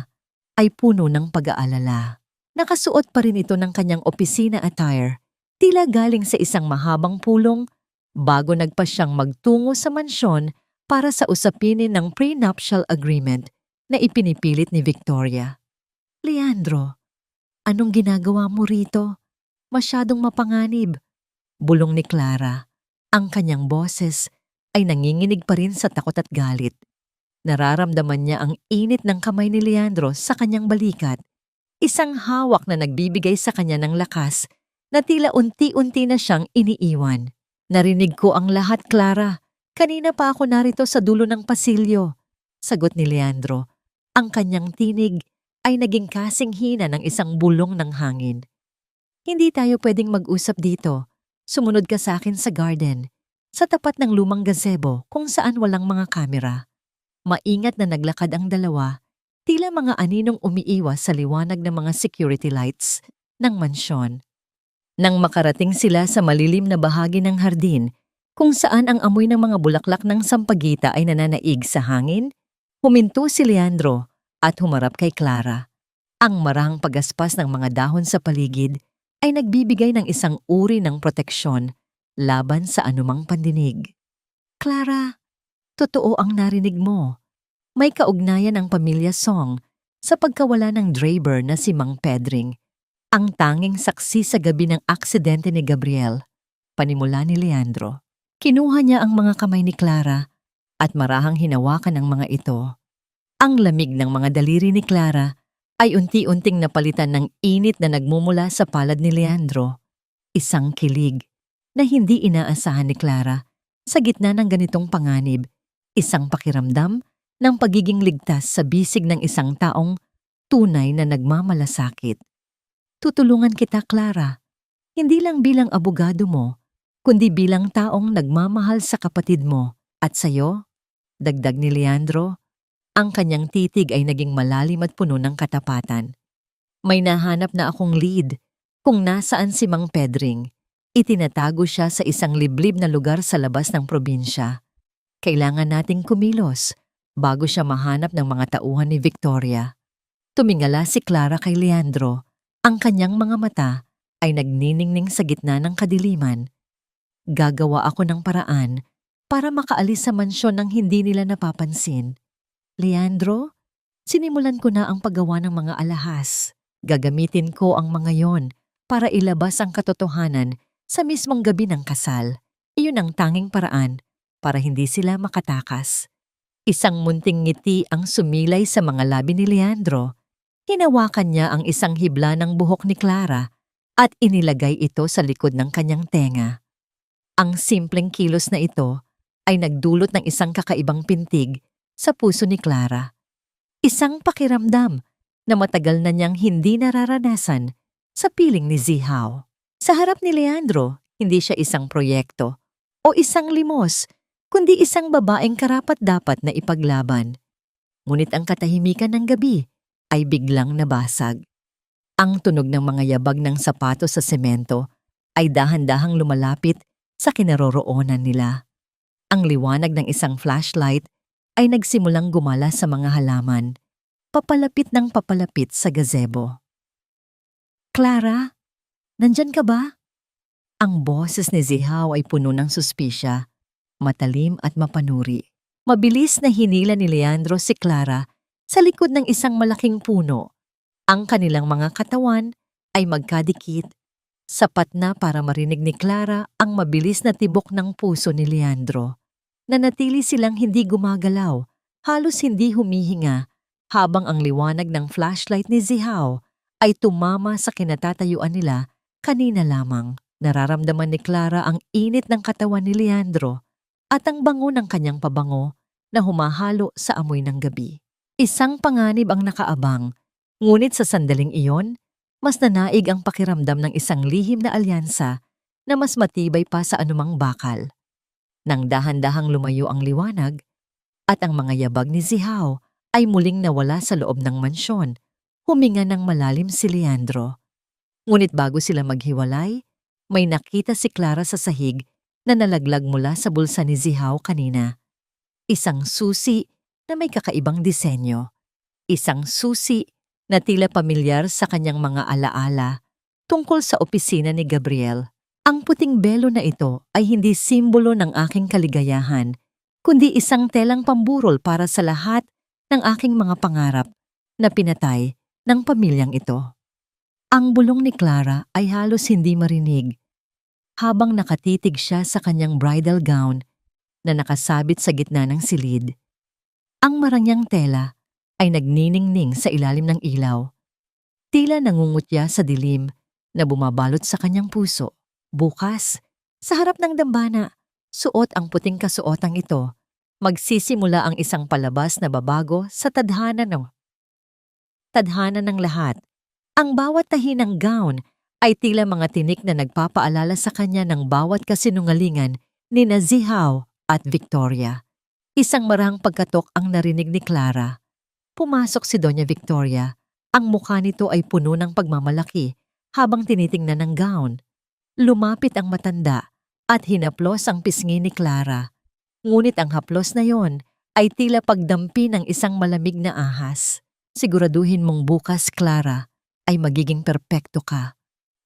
ay puno ng pag-aalala. Nakasuot pa rin ito ng kanyang opisina attire, Tila galing sa isang mahabang pulong bago nagpa siyang magtungo sa mansyon para sa usapinin ng prenuptial agreement na ipinipilit ni Victoria. Leandro, anong ginagawa mo rito? Masyadong mapanganib. Bulong ni Clara. Ang kanyang boses ay nanginginig pa rin sa takot at galit. Nararamdaman niya ang init ng kamay ni Leandro sa kanyang balikat. Isang hawak na nagbibigay sa kanya ng lakas na tila unti-unti na siyang iniiwan. Narinig ko ang lahat, Clara. Kanina pa ako narito sa dulo ng pasilyo. Sagot ni Leandro. Ang kanyang tinig ay naging kasing hina ng isang bulong ng hangin. Hindi tayo pwedeng mag-usap dito. Sumunod ka sa akin sa garden, sa tapat ng lumang gazebo kung saan walang mga kamera. Maingat na naglakad ang dalawa, tila mga aninong umiiwas sa liwanag ng mga security lights ng mansyon. Nang makarating sila sa malilim na bahagi ng hardin, kung saan ang amoy ng mga bulaklak ng sampagita ay nananaig sa hangin, huminto si Leandro at humarap kay Clara. Ang marahang pagaspas ng mga dahon sa paligid ay nagbibigay ng isang uri ng proteksyon laban sa anumang pandinig. Clara, totoo ang narinig mo. May kaugnayan ang pamilya Song sa pagkawala ng Draper na si Mang Pedring, ang tanging saksi sa gabi ng aksidente ni Gabriel, panimula ni Leandro. Kinuha niya ang mga kamay ni Clara at marahang hinawakan ang mga ito. Ang lamig ng mga daliri ni Clara ay unti-unting napalitan ng init na nagmumula sa palad ni Leandro. Isang kilig na hindi inaasahan ni Clara sa gitna ng ganitong panganib, isang pakiramdam ng pagiging ligtas sa bisig ng isang taong tunay na nagmamalasakit. Tutulungan kita, Clara, hindi lang bilang abogado mo, kundi bilang taong nagmamahal sa kapatid mo at sayo, dagdag ni Leandro. Ang kanyang titig ay naging malalim at puno ng katapatan. May nahanap na akong lead kung nasaan si Mang Pedring. Itinatago siya sa isang liblib na lugar sa labas ng probinsya. Kailangan nating kumilos bago siya mahanap ng mga tauhan ni Victoria. Tumingala si Clara kay Leandro. Ang kanyang mga mata ay nagniningning sa gitna ng kadiliman. Gagawa ako ng paraan para makaalis sa mansyon nang hindi nila napapansin. Leandro, sinimulan ko na ang paggawa ng mga alahas. Gagamitin ko ang mga yon para ilabas ang katotohanan sa mismong gabi ng kasal. Iyon ang tanging paraan para hindi sila makatakas. Isang munting ngiti ang sumilay sa mga labi ni Leandro. Hinawakan niya ang isang hibla ng buhok ni Clara at inilagay ito sa likod ng kanyang tenga. Ang simpleng kilos na ito ay nagdulot ng isang kakaibang pintig sa puso ni Clara. Isang pakiramdam na matagal na niyang hindi nararanasan sa piling ni Zihao. Sa harap ni Leandro, hindi siya isang proyekto o isang limos, kundi isang babaeng karapat-dapat na ipaglaban. Ngunit ang katahimikan ng gabi ay biglang nabasag. Ang tunog ng mga yabag ng sapatos sa semento ay dahan-dahang lumalapit sa kinaroroonan nila. Ang liwanag ng isang flashlight ay nagsimulang gumala sa mga halaman, papalapit ng papalapit sa gazebo. Clara, nandyan ka ba? Ang boses ni Zihao ay puno ng suspisya, matalim at mapanuri. Mabilis na hinila ni Leandro si Clara sa likod ng isang malaking puno. Ang kanilang mga katawan ay magkadikit, sapat na para marinig ni Clara ang mabilis na tibok ng puso ni Leandro. Nanatili silang hindi gumagalaw, halos hindi humihinga, habang ang liwanag ng flashlight ni Zihao ay tumama sa kinatatayuan nila kanina lamang. Nararamdaman ni Clara ang init ng katawan ni Leandro at ang bango ng kanyang pabango na humahalo sa amoy ng gabi. Isang panganib ang nakaabang, ngunit sa sandaling iyon, mas nanaig ang pakiramdam ng isang lihim na alyansa na mas matibay pa sa anumang bakal. Nang dahan-dahang lumayo ang liwanag at ang mga yabag ni Zihao ay muling nawala sa loob ng mansyon, huminga ng malalim si Leandro. Ngunit bago sila maghiwalay, may nakita si Clara sa sahig na nalaglag mula sa bulsa ni Zihao kanina. Isang susi na may kakaibang disenyo. Isang susi na tila pamilyar sa kanyang mga alaala tungkol sa opisina ni Gabriel. Ang puting belo na ito ay hindi simbolo ng aking kaligayahan, kundi isang telang pamburol para sa lahat ng aking mga pangarap na pinatay ng pamilyang ito. Ang bulong ni Clara ay halos hindi marinig habang nakatitig siya sa kanyang bridal gown na nakasabit sa gitna ng silid. Ang marangyang tela ay nagniningning sa ilalim ng ilaw. Tila nangungutya sa dilim na bumabalot sa kanyang puso. Bukas, sa harap ng dambana, suot ang puting kasuotang ito. Magsisimula ang isang palabas na babago sa tadhana ng lahat. Ang bawat tahi ng gown ay tila mga tinik na nagpapaalala sa kanya ng bawat kasinungalingan ni Zihaw at Victoria. Isang marahang pagkatok ang narinig ni Clara. Pumasok si Doña Victoria. Ang mukha nito ay puno ng pagmamalaki habang tinitingnan ng gown. Lumapit ang matanda at hinaplos ang pisngi ni Clara. Ngunit ang haplos na yon ay tila pagdampi ng isang malamig na ahas. Siguraduhin mong bukas, Clara, ay magiging perpekto ka.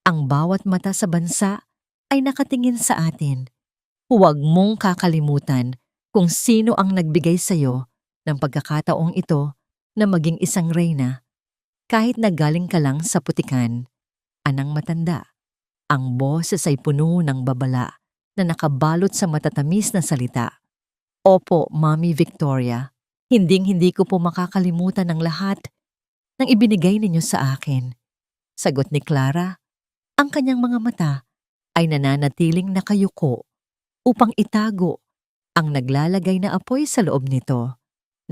Ang bawat mata sa bansa ay nakatingin sa atin. Huwag mong kakalimutan kung sino ang nagbigay sa iyo ng pagkakataong ito na maging isang reyna. Kahit nagaling ka lang sa putikan, anang matanda. Ang boses ay puno ng babala na nakabalot sa matatamis na salita. Opo, Mommy Victoria, hinding-hindi ko po makakalimutan ang lahat ng ibinigay ninyo sa akin. Sagot ni Clara. Ang kanyang mga mata ay nananatiling nakayuko upang itago ang naglalagay na apoy sa loob nito.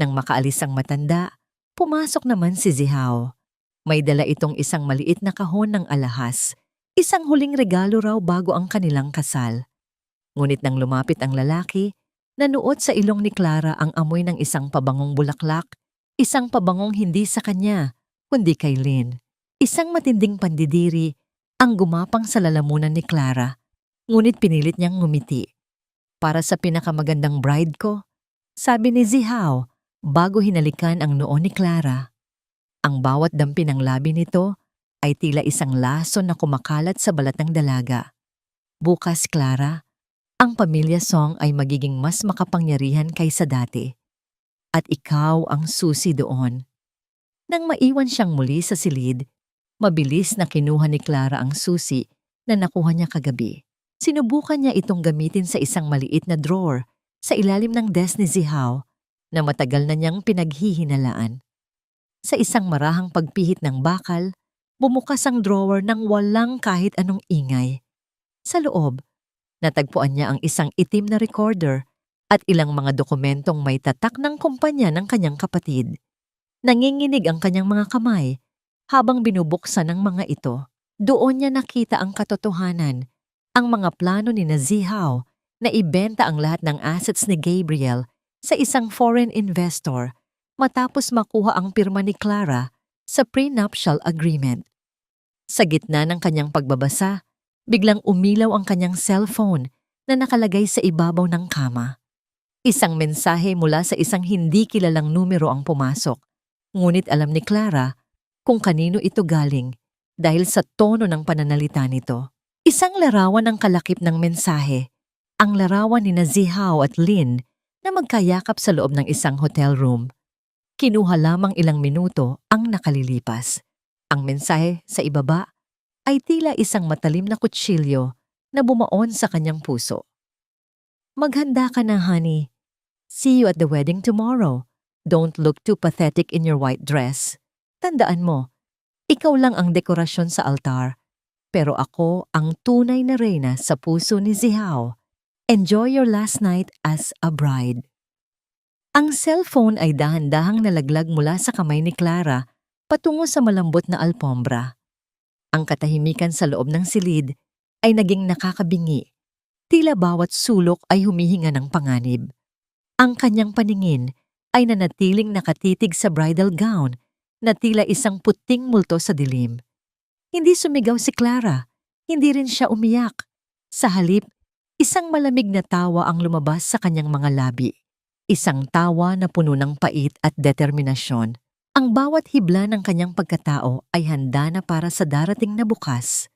Nang makaalis ang matanda, pumasok naman si Zihaw. May dala itong isang maliit na kahon ng alahas. Isang huling regalo raw bago ang kanilang kasal. Ngunit nang lumapit ang lalaki, nanuot sa ilong ni Clara ang amoy ng isang pabangong bulaklak, isang pabangong hindi sa kanya, kundi kay Lynn. Isang matinding pandidiri ang gumapang sa lalamunan ni Clara, ngunit pinilit niyang ngumiti. Para sa pinakamagandang bride ko, sabi ni Zihaw bago hinalikan ang noo ni Clara. Ang bawat dampi ng labi nito ay tila isang laso na kumakalat sa balat ng dalaga. Bukas, Clara, ang pamilya Song ay magiging mas makapangyarihan kaysa dati. At ikaw ang susi doon. Nang maiwan siyang muli sa silid, mabilis na kinuha ni Clara ang susi na nakuha niya kagabi. Sinubukan niya itong gamitin sa isang maliit na drawer sa ilalim ng desk ni Zihaw na matagal na niyang pinaghihinalaan. Sa isang marahang pagpihit ng bakal, bumukas ang drawer nang walang kahit anong ingay. Sa loob, natagpuan niya ang isang itim na recorder at ilang mga dokumentong may tatak ng kumpanya ng kanyang kapatid. Nanginginig ang kanyang mga kamay habang binubuksan ng mga ito. Doon niya nakita ang katotohanan, ang mga plano ni Zihaw na ibenta ang lahat ng assets ni Gabriel sa isang foreign investor matapos makuha ang pirma ni Clara sa prenuptial agreement. Sa gitna ng kanyang pagbabasa, biglang umilaw ang kanyang cellphone na nakalagay sa ibabaw ng kama. Isang mensahe mula sa isang hindi kilalang numero ang pumasok, ngunit alam ni Clara kung kanino ito galing dahil sa tono ng pananalita nito. Isang larawan ang kalakip ng mensahe, ang larawan ni Zihaw at Lynn na magkayakap sa loob ng isang hotel room. Kinuha lamang ilang minuto ang nakalilipas. Ang mensahe sa ibaba ay tila isang matalim na kutsilyo na bumaon sa kanyang puso. Maghanda ka na, honey. See you at the wedding tomorrow. Don't look too pathetic in your white dress. Tandaan mo, ikaw lang ang dekorasyon sa altar, pero ako ang tunay na reyna sa puso ni Zihaw. Enjoy your last night as a bride. Ang cellphone ay dahan-dahang nalaglag mula sa kamay ni Clara patungo sa malambot na alpombra. Ang katahimikan sa loob ng silid ay naging nakakabingi. Tila bawat sulok ay humihinga ng panganib. Ang kanyang paningin ay nanatiling nakatitig sa bridal gown na tila isang puting multo sa dilim. Hindi sumigaw si Clara, hindi rin siya umiyak. Sa halip, isang malamig na tawa ang lumabas sa kanyang mga labi. Isang tawa na puno ng pait at determinasyon. Ang bawat hibla ng kanyang pagkatao ay handa na para sa darating na bukas.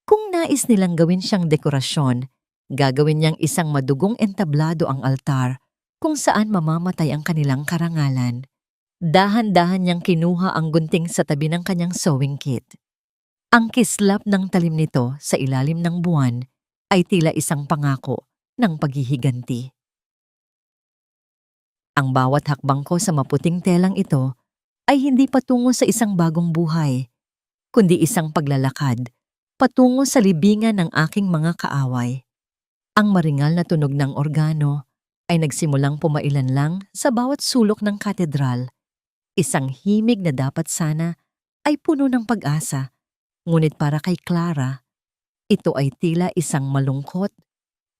Kung nais nilang gawin siyang dekorasyon, gagawin niyang isang madugong entablado ang altar kung saan mamamatay ang kanilang karangalan. Dahan-dahan niyang kinuha ang gunting sa tabi ng kanyang sewing kit. Ang kislap ng talim nito sa ilalim ng buwan ay tila isang pangako ng paghihiganti. Ang bawat hakbang ko sa maputing telang ito ay hindi patungo sa isang bagong buhay, kundi isang paglalakad patungo sa libingan ng aking mga kaaway. Ang maringal na tunog ng organo ay nagsimulang pumailan lang sa bawat sulok ng katedral. Isang himig na dapat sana ay puno ng pag-asa, ngunit para kay Clara, ito ay tila isang malungkot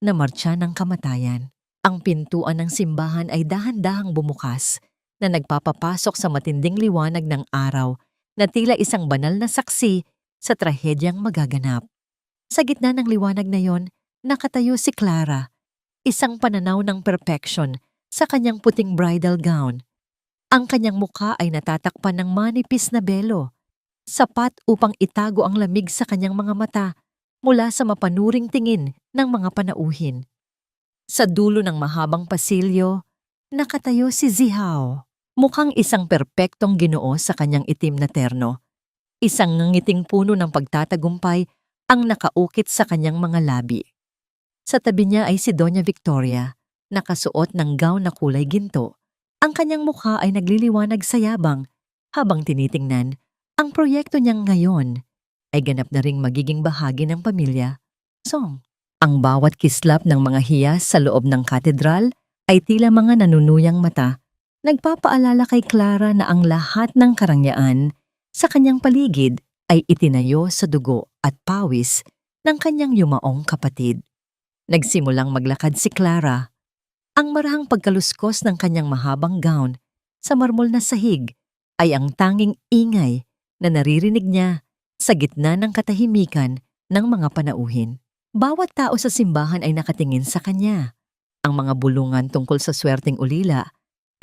na martsa ng kamatayan. Ang pintuan ng simbahan ay dahan-dahang bumukas na nagpapapasok sa matinding liwanag ng araw na tila isang banal na saksi sa trahedyang magaganap. Sa gitna ng liwanag na yon, nakatayo si Clara, isang pananaw ng perfection sa kanyang puting bridal gown. Ang kanyang mukha ay natatakpan ng manipis na belo, sapat upang itago ang lamig sa kanyang mga mata mula sa mapanuring tingin ng mga panauhin. Sa dulo ng mahabang pasilyo, nakatayo si Zihao, mukhang isang perpektong Ginoo sa kanyang itim na terno. Isang ngangiting puno ng pagtatagumpay ang nakaukit sa kanyang mga labi. Sa tabi niya ay si Doña Victoria, nakasuot ng gown na kulay ginto. Ang kanyang mukha ay nagliliwanag sa yabang habang tinitingnan ang proyekto niyang ngayon ay ganap na ring magiging bahagi ng pamilya. Song, ang bawat kislap ng mga hiyas sa loob ng katedral ay tila mga nanunuyang mata, nagpapaalala kay Clara na ang lahat ng karangyaan sa kanyang paligid ay itinayo sa dugo at pawis ng kanyang yumaong kapatid. Nagsimulang maglakad si Clara. Ang marahang pagkaluskos ng kanyang mahabang gown sa marmol na sahig ay ang tanging ingay na naririnig niya sa gitna ng katahimikan ng mga panauhin. Bawat tao sa simbahan ay nakatingin sa kanya. Ang mga bulungan tungkol sa swerteng ulila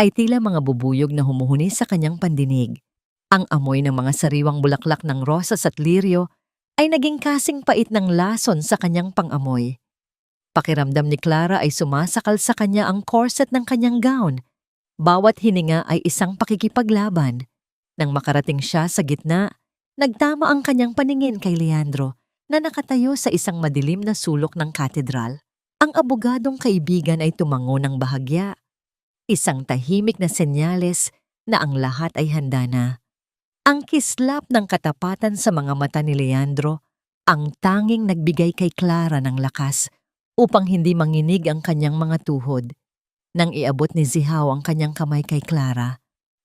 ay tila mga bubuyog na humuhuni sa kanyang pandinig. Ang amoy ng mga sariwang bulaklak ng rosas at liryo ay naging kasing pait ng lason sa kanyang pangamoy. Pakiramdam ni Clara ay sumasakal sa kanya ang corset ng kanyang gown. Bawat hininga ay isang pakikipaglaban. Nang makarating siya sa gitna, nagtama ang kanyang paningin kay Leandro na nakatayo sa isang madilim na sulok ng katedral. Ang abogadong kaibigan ay tumango ng bahagya. Isang tahimik na senyales na ang lahat ay handa na. Ang kislap ng katapatan sa mga mata ni Leandro ang tanging nagbigay kay Clara ng lakas upang hindi manginig ang kanyang mga tuhod. Nang iabot ni Zihao ang kanyang kamay kay Clara,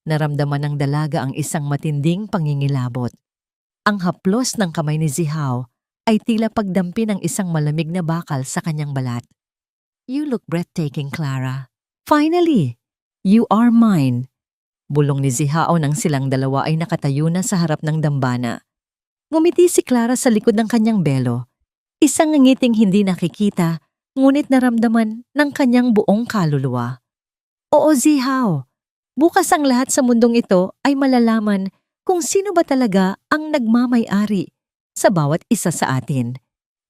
naramdaman ng dalaga ang isang matinding pangingilabot. Ang haplos ng kamay ni Zihao ay tila pagdampi ng isang malamig na bakal sa kanyang balat. "You look breathtaking, Clara. Finally, you are mine." Bulong ni Zihao nang silang dalawa ay nakatayo na sa harap ng dambana. Ngumiti si Clara sa likod ng kanyang belo. Isang ngiting hindi nakikita, ngunit naramdaman ng kanyang buong kaluluwa. "Oo, Zihao. Bukas ang lahat sa mundong ito ay malalaman kung sino ba talaga ang nagmamay-ari sa bawat isa sa atin."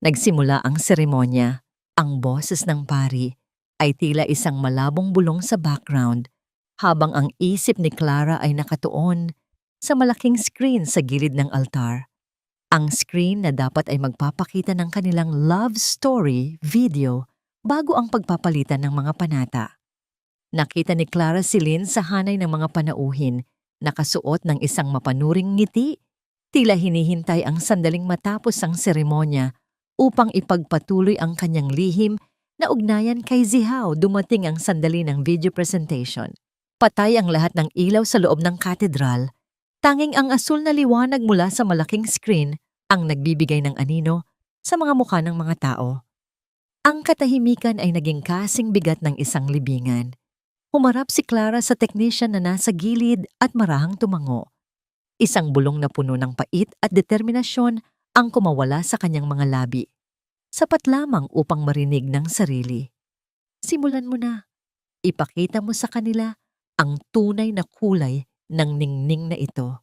Nagsimula ang seremonya. Ang boses ng pari ay tila isang malabong bulong sa background, habang ang isip ni Clara ay nakatuon sa malaking screen sa gilid ng altar. Ang screen na dapat ay magpapakita ng kanilang love story video bago ang pagpapalitan ng mga panata. Nakita ni Clara si Lynn sa hanay ng mga panauhin, nakasuot ng isang mapanuring ngiti. Tila hinihintay ang sandaling matapos ang seremonya upang ipagpatuloy ang kanyang lihim na ugnayan kay Zihao. Dumating ang sandali ng video presentation. Patay ang lahat ng ilaw sa loob ng katedral. Tanging ang asul na liwanag mula sa malaking screen ang nagbibigay ng anino sa mga mukha ng mga tao. Ang katahimikan ay naging kasing bigat ng isang libingan. Humarap si Clara sa technician na nasa gilid at marahang tumango. Isang bulong na puno ng pait at determinasyon ang kumawala sa kanyang mga labi. Sapat lamang upang marinig ng sarili. "Simulan mo na. Ipakita mo sa kanila ang tunay na kulay ng ningning na ito."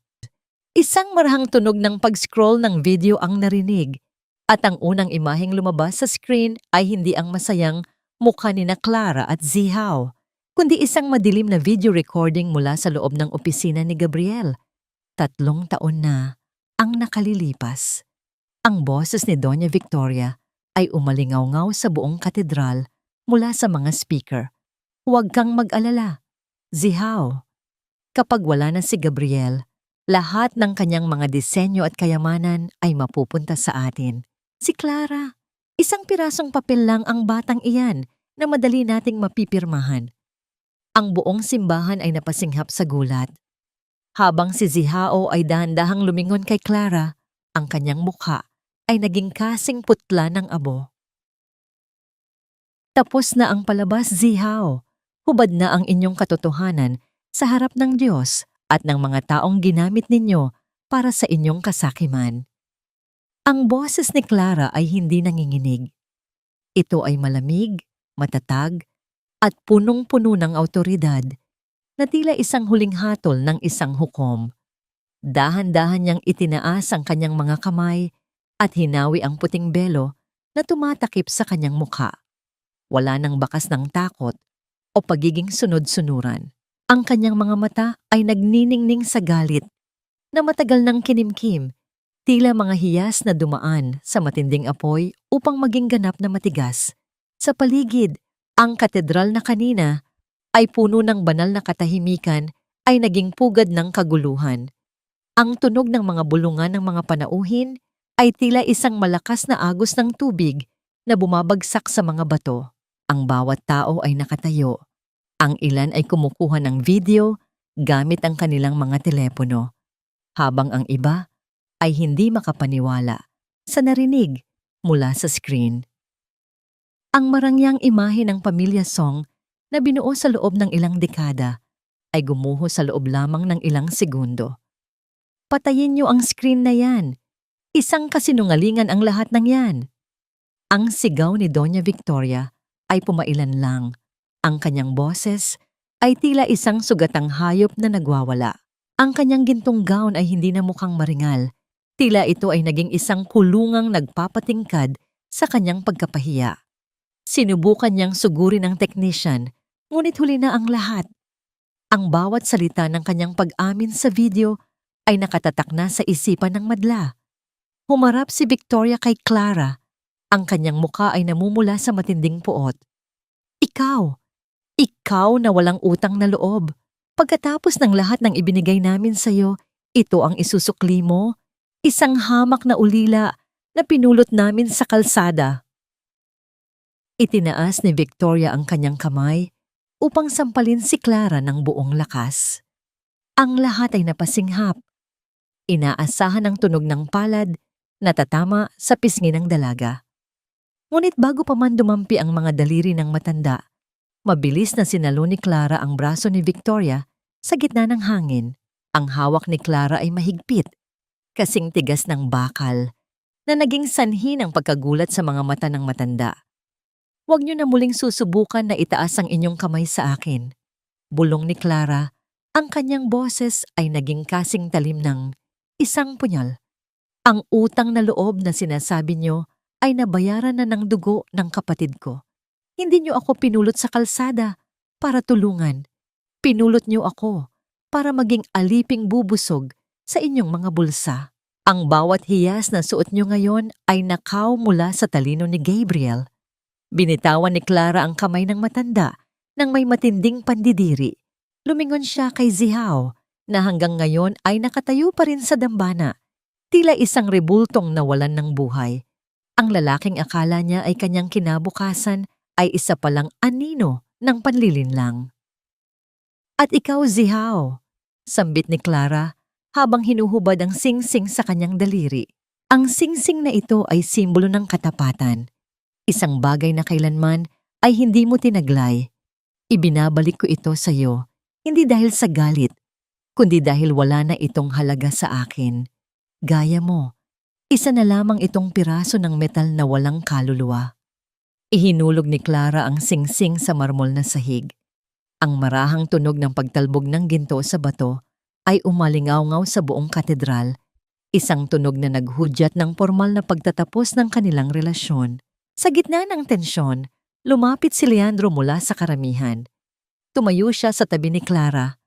Isang marahang tunog ng pag-scroll ng video ang narinig At ang unang imaheng lumabas sa screen ay hindi ang masayang mukha ni na Clara at Zihaw, kundi isang madilim na video recording mula sa loob ng opisina ni Gabriel. 3 taon na ang nakalilipas. Ang boses ni Doña Victoria ay umalingaw-ngaw sa buong katedral mula sa mga speaker. Huwag kang mag-alala, Zihaw. Kapag wala na si Gabriel, lahat ng kanyang mga disenyo at kayamanan ay mapupunta sa atin. Si Clara, isang pirasong papel lang ang batang iyan na madali nating mapipirmahan. Ang buong simbahan ay napasinghap sa gulat. Habang si Zihao ay dahan-dahang lumingon kay Clara, ang kanyang mukha ay naging kasing putla ng abo. Tapos na ang palabas, Zihao. Hubad na ang inyong katotohanan sa harap ng Diyos at ng mga taong ginamit ninyo para sa inyong kasakiman. Ang boses ni Clara ay hindi nanginginig. Ito ay malamig, matatag, at punong-puno ng awtoridad na tila isang huling hatol ng isang hukom. Dahan-dahan niyang itinaas ang kanyang mga kamay at hinawi ang puting belo na tumatakip sa kanyang mukha. Wala nang bakas ng takot o pagiging sunod-sunuran. Ang kanyang mga mata ay nagniningning sa galit na matagal nang kinimkim, tila mga hiyas na dumaan sa matinding apoy upang maging ganap na matigas. Sa paligid, ang katedral na kanina ay puno ng banal na katahimikan ay naging pugad ng kaguluhan. Ang tunog ng mga bulungan ng mga panauhin ay tila isang malakas na agos ng tubig na bumabagsak sa mga bato. Ang bawat tao ay nakatayo. Ang ilan ay kumukuha ng video gamit ang kanilang mga telepono, habang ang iba ay hindi makapaniwala sa narinig mula sa screen. Ang marangyang imahe ng Pamilya Song na binuo sa loob ng ilang dekada ay gumuho sa loob lamang ng ilang segundo. Patayin niyo ang screen na yan. Isang kasinungalingan ang lahat ng yan. Ang sigaw ni Doña Victoria ay pumailan lang. Ang kanyang boses ay tila isang sugatang hayop na nagwawala. Ang kanyang gintong gown ay hindi na mukhang maringal. Tila ito ay naging isang kulungang nagpapatingkad sa kanyang pagkapahiya. Sinubukan niyang sugurin ng technician, ngunit huli na ang lahat. Ang bawat salita ng kanyang pag-amin sa video ay nakatatak na sa isipan ng madla. Humarap si Victoria kay Clara. Ang kanyang muka ay namumula sa matinding puot. Ikaw na walang utang na loob. Pagkatapos ng lahat ng ibinigay namin sa'yo, ito ang isusukli mo? Isang hamak na ulila na pinulot namin sa kalsada. Itinaas ni Victoria ang kanyang kamay upang sampalin si Clara ng buong lakas. Ang lahat ay napasinghap. Inaasahan ang tunog ng palad na tatama sa pisngi ng dalaga. Ngunit bago pa man dumampi ang mga daliri ng matanda, mabilis na sinalo ni Clara ang braso ni Victoria sa gitna ng hangin. Ang hawak ni Clara ay mahigpit, kasing tigas ng bakal, na naging sanhi ng pagkagulat sa mga mata ng matanda. Huwag niyo na muling susubukan na itaas ang inyong kamay sa akin. Bulong ni Clara, ang kanyang boses ay naging kasing talim ng isang punyal. Ang utang na loob na sinasabi niyo ay nabayaran na ng dugo ng kapatid ko. Hindi niyo ako pinulot sa kalsada para tulungan. Pinulot niyo ako para maging aliping bubusog sa inyong mga bulsa. Ang bawat hiyas na suot niyo ngayon ay nakaw mula sa talino ni Gabriel. Binitawan ni Clara ang kamay ng matanda nang may matinding pandidiri. Lumingon siya kay Zihao na hanggang ngayon ay nakatayo pa rin sa dambana, tila isang rebultong nawalan ng buhay. Ang lalaking akala niya ay kanyang kinabukasan ay isa palang anino ng panlilinlang. At ikaw, Zihao, sambit ni Clara habang hinuhubad ang singsing sa kanyang daliri. Ang singsing na ito ay simbolo ng katapatan. Isang bagay na kailanman ay hindi mo tinaglay. Ibinabalik ko ito sa iyo, hindi dahil sa galit, kundi dahil wala na itong halaga sa akin. Gaya mo, isa na lamang itong piraso ng metal na walang kaluluwa. Ihinulog ni Clara ang singsing sa marmol na sahig. Ang marahang tunog ng pagtalbog ng ginto sa bato ay umalingaw-ngaw sa buong katedral, Isang tunog na naghudyat ng formal na pagtatapos ng kanilang relasyon. Sa gitna ng tensyon, lumapit si Leandro mula sa karamihan. Tumayo siya sa tabi ni Clara.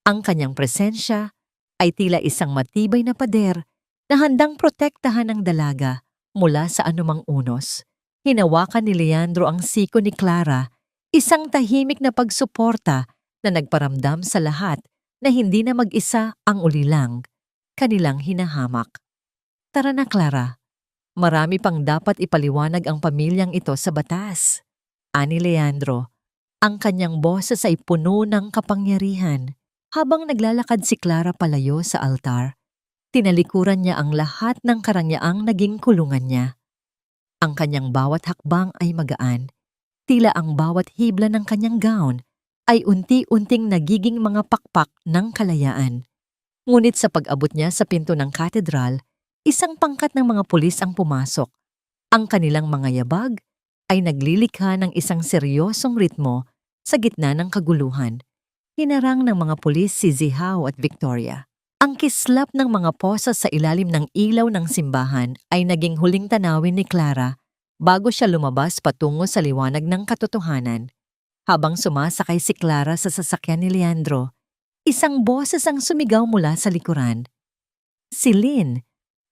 Ang kanyang presensya ay tila isang matibay na pader na handang protektahan ang dalaga mula sa anumang unos. Hinawakan ni Leandro ang siko ni Clara, isang tahimik na pagsuporta na nagparamdam sa lahat na hindi na mag-isa ang ulilang, kanilang hinahamak. Tara na, Clara. Marami pang dapat ipaliwanag ang pamilyang ito sa batas. Ani Leandro, ang kanyang boses ay puno ng kapangyarihan. Habang naglalakad si Clara palayo sa altar, tinalikuran niya ang lahat ng karangyaang naging kulungan niya. Ang kanyang bawat hakbang ay magaan, tila ang bawat hibla ng kanyang gown ay unti-unting nagiging mga pakpak ng kalayaan. Ngunit sa pag-abot niya sa pinto ng katedral, isang pangkat ng mga pulis ang pumasok. Ang kanilang mga yabag ay naglilikha ng isang seryosong ritmo sa gitna ng kaguluhan. Hinarang ng mga pulis si Zihaw at Victoria. Ang kislap ng mga posas sa ilalim ng ilaw ng simbahan ay naging huling tanawin ni Clara bago siya lumabas patungo sa liwanag ng katotohanan. Habang sumasakay si Clara sa sasakyan ni Leandro, isang boses ang sumigaw mula sa likuran. Si Lynn,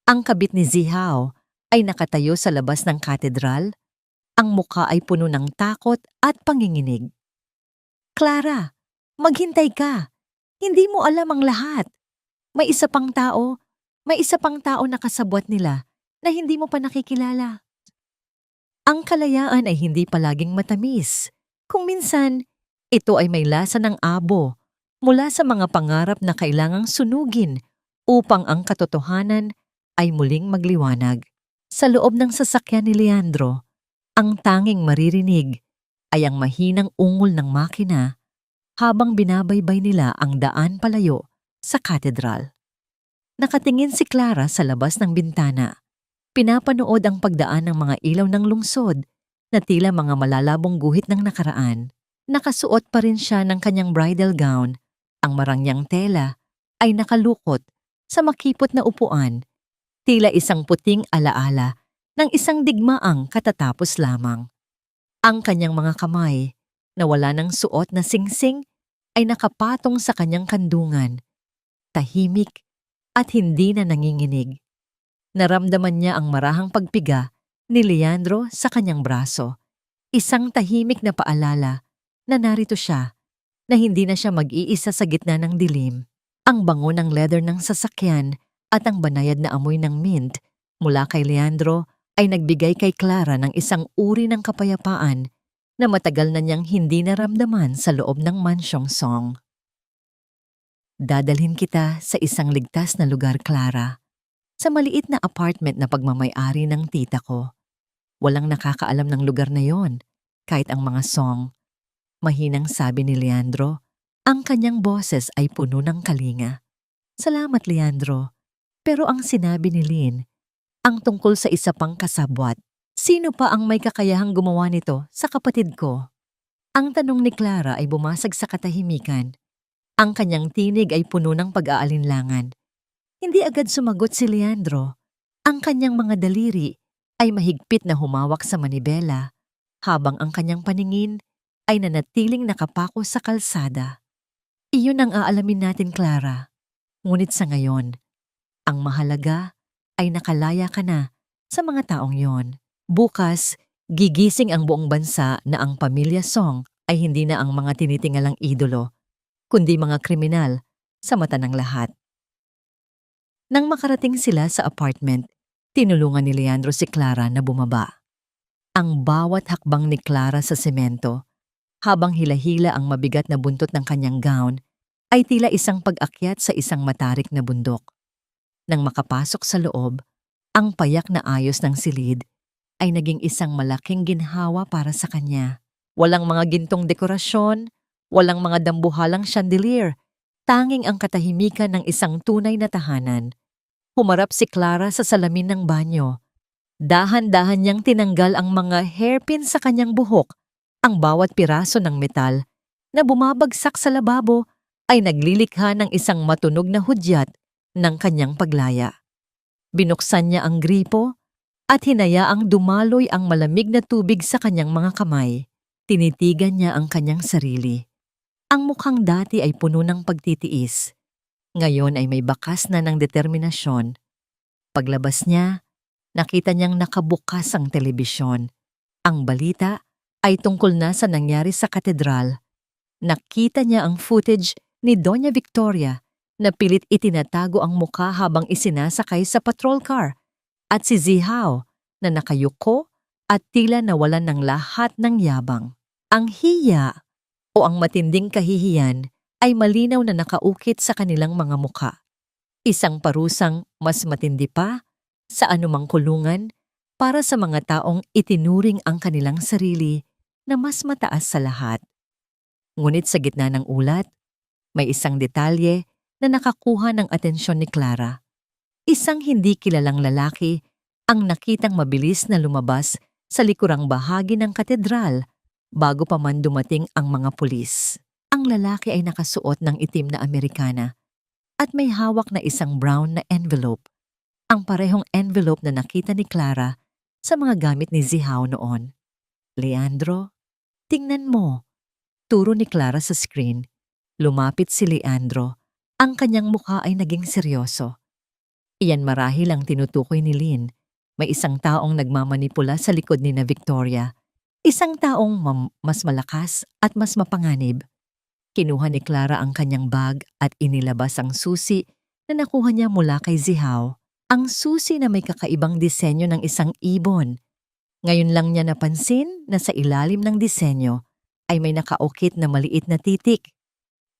ang kabit ni Zihaw, ay nakatayo sa labas ng katedral. Ang mukha ay puno ng takot at panginginig. Clara, maghintay ka. Hindi mo alam ang lahat. May isa pang tao na kasabwat nila na hindi mo pa nakikilala. Ang kalayaan ay hindi palaging matamis. Kung minsan, ito ay may lasa ng abo mula sa mga pangarap na kailangang sunugin upang ang katotohanan ay muling magliwanag. Sa loob ng sasakyan ni Leandro, ang tanging maririnig ay ang mahinang ungol ng makina habang binabaybay nila ang daan palayo sa katedral. Nakatingin si Clara sa labas ng bintana. Pinapanood ang pagdaan ng mga ilaw ng lungsod na tila mga malalabong guhit ng nakaraan. Nakasuot pa rin siya ng kanyang bridal gown. Ang marangyang tela ay nakalukot sa makipot na upuan, tila isang puting alaala ng isang digmaang katatapos lamang. Ang kanyang mga kamay, na wala ng suot na singsing, ay nakapatong sa kanyang kandungan, tahimik at hindi na nanginginig. Naramdaman niya ang marahang pagpiga ni Leandro sa kanyang braso, isang tahimik na paalala na narito siya, na hindi na siya mag-iisa sa gitna ng dilim. Ang bango ng leather ng sasakyan at ang banayad na amoy ng mint mula kay Leandro ay nagbigay kay Clara ng isang uri ng kapayapaan na matagal na niyang hindi naramdaman sa loob ng mansyong Song. Dadalhin kita sa isang ligtas na lugar, Clara. Sa maliit na apartment na pagmamay-ari ng tita ko. Walang nakakaalam ng lugar na yon, kahit ang mga Song. Mahinang sabi ni Leandro, ang kanyang boses ay puno ng kalinga. Salamat, Leandro. Pero ang sinabi ni Lynn, ang tungkol sa isa pang kasabwat. Sino pa ang may kakayahang gumawa nito sa kapatid ko? Ang tanong ni Clara ay bumasag sa katahimikan. Ang kanyang tinig ay puno ng pag-aalinlangan. Hindi agad sumagot si Leandro. Ang kanyang mga daliri ay mahigpit na humawak sa manibela, habang ang kanyang paningin ay nanatiling nakapako sa kalsada. Iyon ang aalamin natin, Clara. Ngunit sa ngayon, ang mahalaga ay nakalaya ka na sa mga taong yon. Bukas, gigising ang buong bansa na ang pamilya Song ay hindi na ang mga tinitingalang idolo, kundi mga kriminal sa mata ng lahat. Nang makarating sila sa apartment, tinulungan ni Leandro si Clara na bumaba. Ang bawat hakbang ni Clara sa semento, habang hila-hila ang mabigat na buntot ng kanyang gown, ay tila isang pag-akyat sa isang matarik na bundok. Nang makapasok sa loob, ang payak na ayos ng silid ay naging isang malaking ginhawa para sa kanya. Walang mga gintong dekorasyon, walang mga dambuhalang chandelier, tanging ang katahimikan ng isang tunay na tahanan. Humarap si Clara sa salamin ng banyo. Dahan-dahan niyang tinanggal ang mga hairpin sa kanyang buhok. Ang bawat piraso ng metal na bumabagsak sa lababo ay naglilikha ng isang matunog na hudyat ng kanyang paglaya. Binuksan niya ang gripo at hinayaang dumaloy ang malamig na tubig sa kanyang mga kamay. Tinitigan niya ang kanyang sarili. Ang mukhang dati ay puno ng pagtitiis. Ngayon ay may bakas na ng determinasyon. Paglabas niya, nakita niyang nakabukas ang telebisyon. Ang balita ay tungkol na sa nangyari sa katedral. Nakita niya ang footage ni Doña Victoria na pilit itinatago ang mukha habang isinasakay sa patrol car at si Zihao na nakayuko at tila nawalan ng lahat ng yabang. Ang hiya o ang matinding kahihiyan ay malinaw na nakaukit sa kanilang mga mukha. Isang parusang mas matindi pa sa anumang kulungan para sa mga taong itinuring ang kanilang sarili na mas mataas sa lahat. Ngunit sa gitna ng ulat, may isang detalye na nakakuha ng atensyon ni Clara. Isang hindi kilalang lalaki ang nakitang mabilis na lumabas sa likurang bahagi ng katedral bago pa man dumating ang mga pulis. Ang lalaki ay nakasuot ng itim na Amerikana at may hawak na isang brown na envelope. Ang parehong envelope na nakita ni Clara sa mga gamit ni Zihao noon. Leandro, tingnan mo. Turo ni Clara sa screen. Lumapit si Leandro. Ang kanyang mukha ay naging seryoso. Iyan marahil ang tinutukoy ni Lynn. May isang taong nagmamanipula sa likod ni na Victoria. Isang taong mas malakas at mas mapanganib. Kinuha ni Clara ang kanyang bag at inilabas ang susi na nakuha niya mula kay Zihao. Ang susi na may kakaibang disenyo ng isang ibon. Ngayon lang niya napansin na sa ilalim ng disenyo ay may nakaukit na maliit na titik.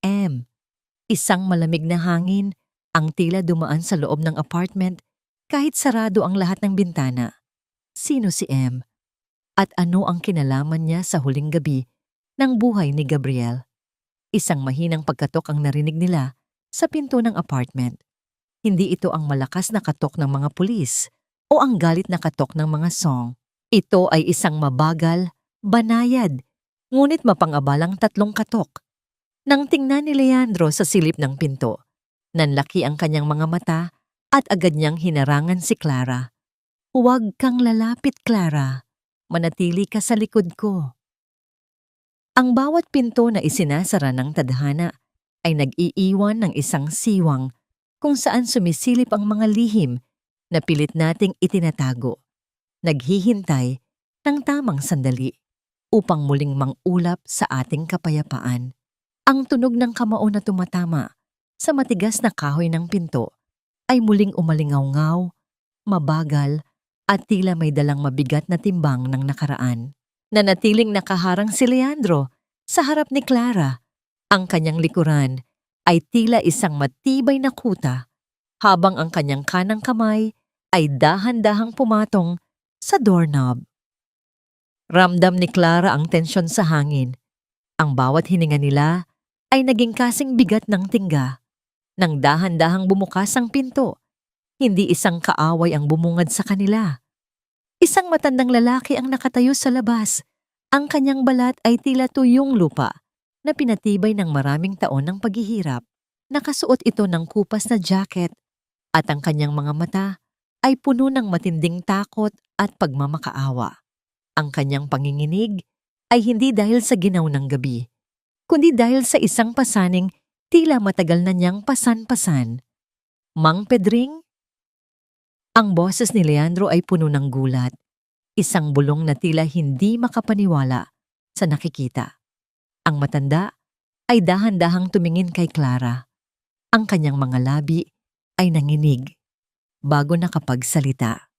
M. Isang malamig na hangin ang tila dumaan sa loob ng apartment kahit sarado ang lahat ng bintana. Sino si M? At ano ang kinalaman niya sa huling gabi ng buhay ni Gabriel? Isang mahinang pagkatok ang narinig nila sa pinto ng apartment. Hindi ito ang malakas na katok ng mga pulis o ang galit na katok ng mga song. Ito ay isang mabagal, banayad, ngunit mapangabalang tatlong katok. Nang tingnan ni Leandro sa silip ng pinto, nanlaki ang kanyang mga mata at agad niyang hinarangan si Clara. Huwag kang lalapit, Clara. Manatili ka sa likod ko. Ang bawat pinto na isinasara ng tadhana ay nag-iiwan ng isang siwang kung saan sumisilip ang mga lihim na pilit nating itinatago. Naghihintay ng tamang sandali upang muling mangulap sa ating kapayapaan. Ang tunog ng kamao na tumatama sa matigas na kahoy ng pinto ay muling umalingaw-ngaw, mabagal at tila may dalang mabigat na timbang ng nakaraan. Nanatiling nakaharang si Leandro sa harap ni Clara. Ang kanyang likuran ay tila isang matibay na kuta habang ang kanyang kanang kamay ay dahan-dahang pumatong sa doorknob. Ramdam ni Clara ang tensyon sa hangin. Ang bawat hininga nila ay naging kasing bigat ng tingga. Nang dahan-dahang bumukas ang pinto, hindi isang kaaway ang bumungad sa kanila. Isang matandang lalaki ang nakatayo sa labas. Ang kanyang balat ay tila tuyong lupa na pinatibay ng maraming taon ng paghihirap. Nakasuot ito ng kupas na jacket at ang kanyang mga mata ay puno ng matinding takot at pagmamakaawa. Ang kanyang panginginig ay hindi dahil sa ginaw ng gabi, kundi dahil sa isang pasaning tila matagal na niyang pasan-pasan. Mang Pedring? Ang boses ni Leandro ay puno ng gulat. Isang bulong na tila hindi makapaniwala sa nakikita. Ang matanda ay dahan-dahang tumingin kay Clara. Ang kanyang mga labi ay nanginig bago nakapagsalita.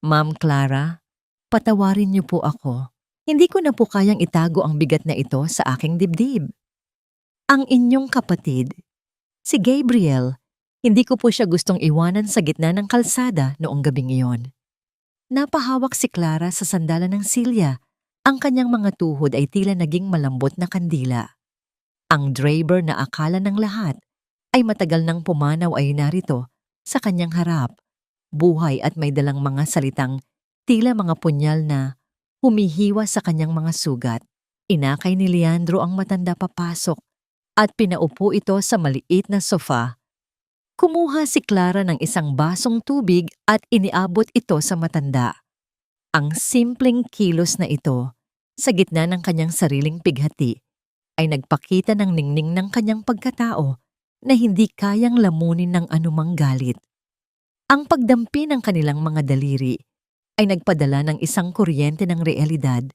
Ma'am Clara, patawarin niyo po ako. Hindi ko na po kayang itago ang bigat na ito sa aking dibdib. Ang inyong kapatid, si Gabriel, hindi ko po siya gustong iwanan sa gitna ng kalsada noong gabing iyon. Napahawak si Clara sa sandalan ng silya. Ang kanyang mga tuhod ay tila naging malambot na kandila. Ang driver na akala ng lahat ay matagal nang pumanaw ay narito sa kanyang harap, buhay at may dalang mga salitang tila mga punyal na humihiwa sa kanyang mga sugat. Inakay ni Leandro ang matanda papasok at pinaupo ito sa maliit na sofa. Kumuha si Clara ng isang basong tubig at iniabot ito sa matanda. Ang simpleng kilos na ito, sa gitna ng kanyang sariling pighati, ay nagpakita ng ningning ng kanyang pagkatao na hindi kayang lamunin ng anumang galit. Ang pagdampi ng kanilang mga daliri ay nagpadala ng isang kuryente ng realidad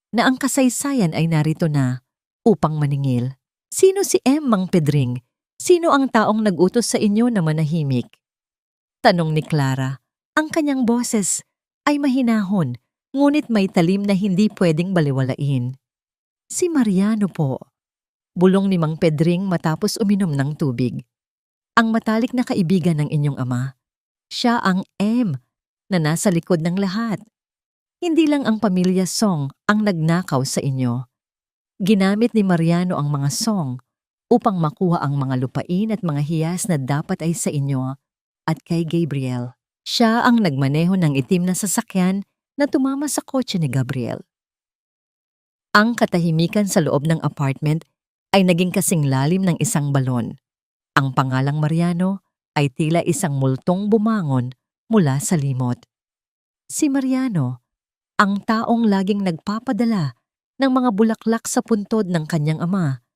na ang kasaysayan ay narito na upang maningil. Sino si Mang Pedring? Sino ang taong nag-utos sa inyo na manahimik? Tanong ni Clara. Ang kanyang boses ay mahinahon, ngunit may talim na hindi pwedeng baliwalain. Si Mariano po. Bulong ni Mang Pedring matapos uminom ng tubig. Ang matalik na kaibigan ng inyong ama. Siya ang na nasa likod ng lahat. Hindi lang ang pamilya Song ang nagnakaw sa inyo. Ginamit ni Mariano ang mga Song upang makuha ang mga lupain at mga hiyas na dapat ay sa inyo at kay Gabriel. Siya ang nagmaneho ng itim na sasakyan na tumama sa kotse ni Gabriel. Ang katahimikan sa loob ng apartment ay naging kasing lalim ng isang balon. Ang pangalang Mariano ay tila isang multong bumangon mula sa limot. Si Mariano, ang taong laging nagpapadala ng mga bulaklak sa puntod ng kanyang ama,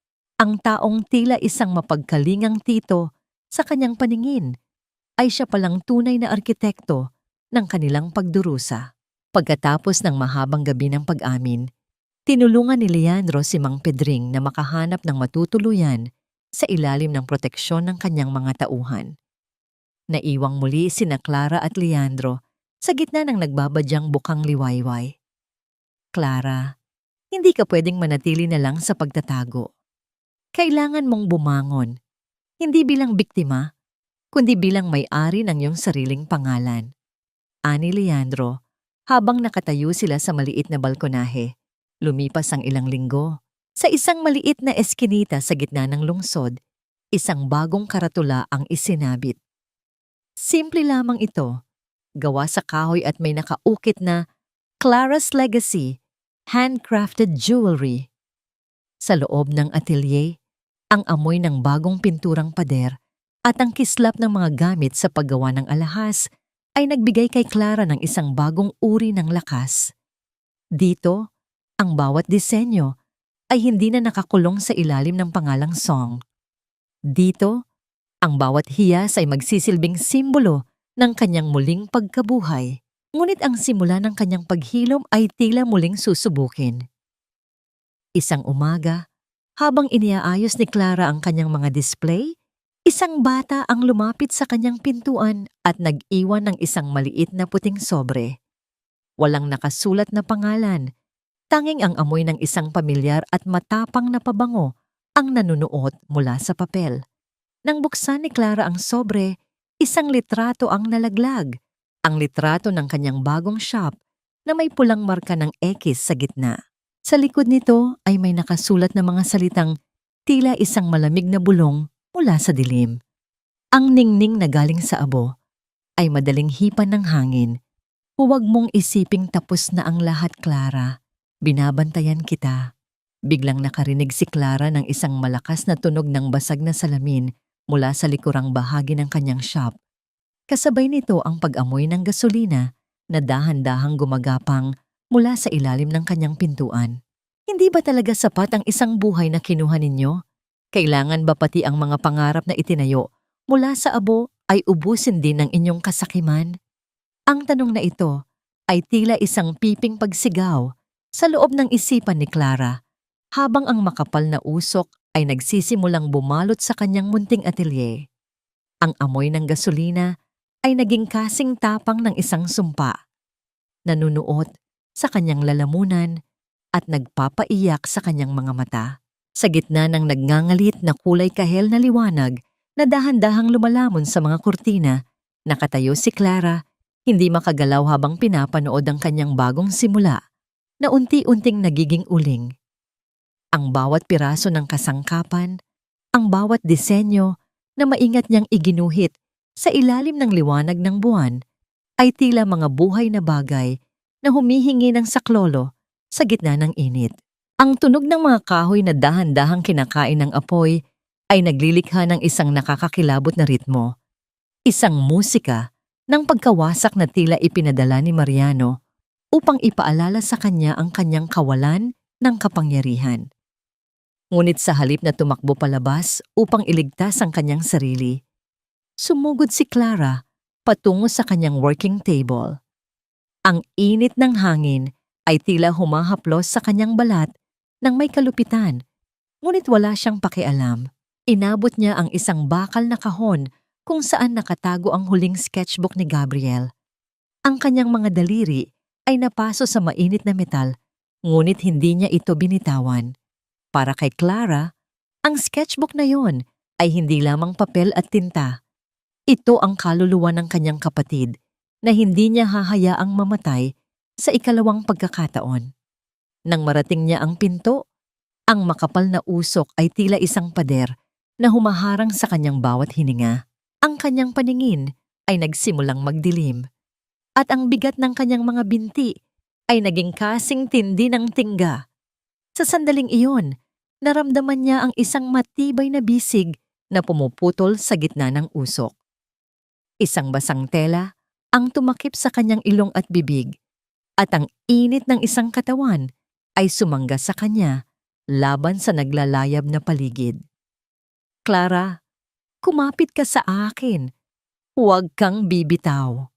ang taong tila isang mapagkalingang tito sa kanyang paningin, ay siya palang tunay na arkitekto ng kanilang pagdurusa. Pagkatapos ng mahabang gabi ng pag-amin, tinulungan ni Leandro si Mang Pedring na makahanap ng matutuluyan sa ilalim ng proteksyon ng kanyang mga tauhan. Naiwang muli sina Clara at Leandro sa gitna ng nagbabadyang bukang liwayway. Clara, hindi ka pwedeng manatili na lang sa pagtatago. Kailangan mong bumangon, hindi bilang biktima, kundi bilang may-ari ng iyong sariling pangalan. Ani Leandro, habang nakatayo sila sa maliit na balkonahe. Lumipas ang ilang linggo. Sa isang maliit na eskinita sa gitna ng lungsod, isang bagong karatula ang isinabit. Simple lamang ito, gawa sa kahoy at may nakaukit na Clara's Legacy, handcrafted jewelry. Sa loob ng atelier, ang amoy ng bagong pinturang pader at ang kislap ng mga gamit sa paggawa ng alahas ay nagbigay kay Clara ng isang bagong uri ng lakas. Dito, ang bawat disenyo ay hindi na nakakulong sa ilalim ng pangalang Song. Dito, ang bawat hiyas ay magsisilbing simbolo ng kanyang muling pagkabuhay, ngunit ang simula ng kanyang paghilom ay tila muling susubukin. Isang umaga, habang iniaayos ni Clara ang kanyang mga display, isang bata ang lumapit sa kanyang pintuan at nag-iwan ng isang maliit na puting sobre. Walang nakasulat na pangalan, tanging ang amoy ng isang pamilyar at matapang na pabango ang nanunuot mula sa papel. Nang buksan ni Clara ang sobre, isang litrato ang nalaglag, ang litrato ng kanyang bagong shop na may pulang marka ng X sa gitna. Sa likod nito ay may nakasulat na mga salitang tila isang malamig na bulong mula sa dilim. Ang ningning na galing sa abo ay madaling hipan ng hangin. Huwag mong isiping tapos na ang lahat, Clara. Binabantayan kita. Biglang nakarinig si Clara ng isang malakas na tunog ng basag na salamin mula sa likurang bahagi ng kanyang shop. Kasabay nito ang pag-amoy ng gasolina na dahan-dahang gumagapang mula sa ilalim ng kanyang pintuan. Hindi ba talaga sapat ang isang buhay na kinuha ninyo? Kailangan ba pati ang mga pangarap na itinayo mula sa abo ay ubusin din ng inyong kasakiman? Ang tanong na ito ay tila isang piping pagsigaw sa loob ng isipan ni Clara, habang ang makapal na usok ay nagsisimulang bumalot sa kanyang munting atelier. Ang amoy ng gasolina ay naging kasing tapang ng isang sumpa. Nanunuot sa kanyang lalamunan at nagpapaiyak sa kanyang mga mata. Sa gitna ng nagngangalit na kulay kahel na liwanag na dahan-dahang lumalamon sa mga kurtina, nakatayo si Clara, hindi makagalaw habang pinapanood ang kanyang bagong simula na unti-unting nagiging uling. Ang bawat piraso ng kasangkapan, ang bawat disenyo na maingat niyang iginuhit sa ilalim ng liwanag ng buwan ay tila mga buhay na bagay na humihingi ng saklolo sa gitna ng init. Ang tunog ng mga kahoy na dahan-dahang kinakain ng apoy ay naglilikha ng isang nakakakilabot na ritmo. Isang musika ng pagkawasak na tila ipinadala ni Mariano upang ipaalala sa kanya ang kanyang kawalan ng kapangyarihan. Ngunit sa halip na tumakbo palabas upang iligtas ang kanyang sarili, sumugod si Clara patungo sa kanyang working table. Ang init ng hangin ay tila humahaplos sa kanyang balat ng may kalupitan, ngunit wala siyang pakialam. Inabot niya ang isang bakal na kahon kung saan nakatago ang huling sketchbook ni Gabriel. Ang kanyang mga daliri ay napaso sa mainit na metal, ngunit hindi niya ito binitawan. Para kay Clara, ang sketchbook na yon ay hindi lamang papel at tinta. Ito ang kaluluwa ng kanyang kapatid na hindi niya hahayaang mamatay sa ikalawang pagkakataon. Nang marating niya ang pinto, ang makapal na usok ay tila isang pader na humaharang sa kanyang bawat hininga. Ang kanyang paningin ay nagsimulang magdilim, at ang bigat ng kanyang mga binti ay naging kasing tindi ng tingga. Sa sandaling iyon, naramdaman niya ang isang matibay na bisig na pumuputol sa gitna ng usok. Isang basang tela ang tumakip sa kanyang ilong at bibig, at ang init ng isang katawan ay sumangga sa kanya laban sa naglalayab na paligid. Clara, kumapit ka sa akin. Huwag kang bibitaw.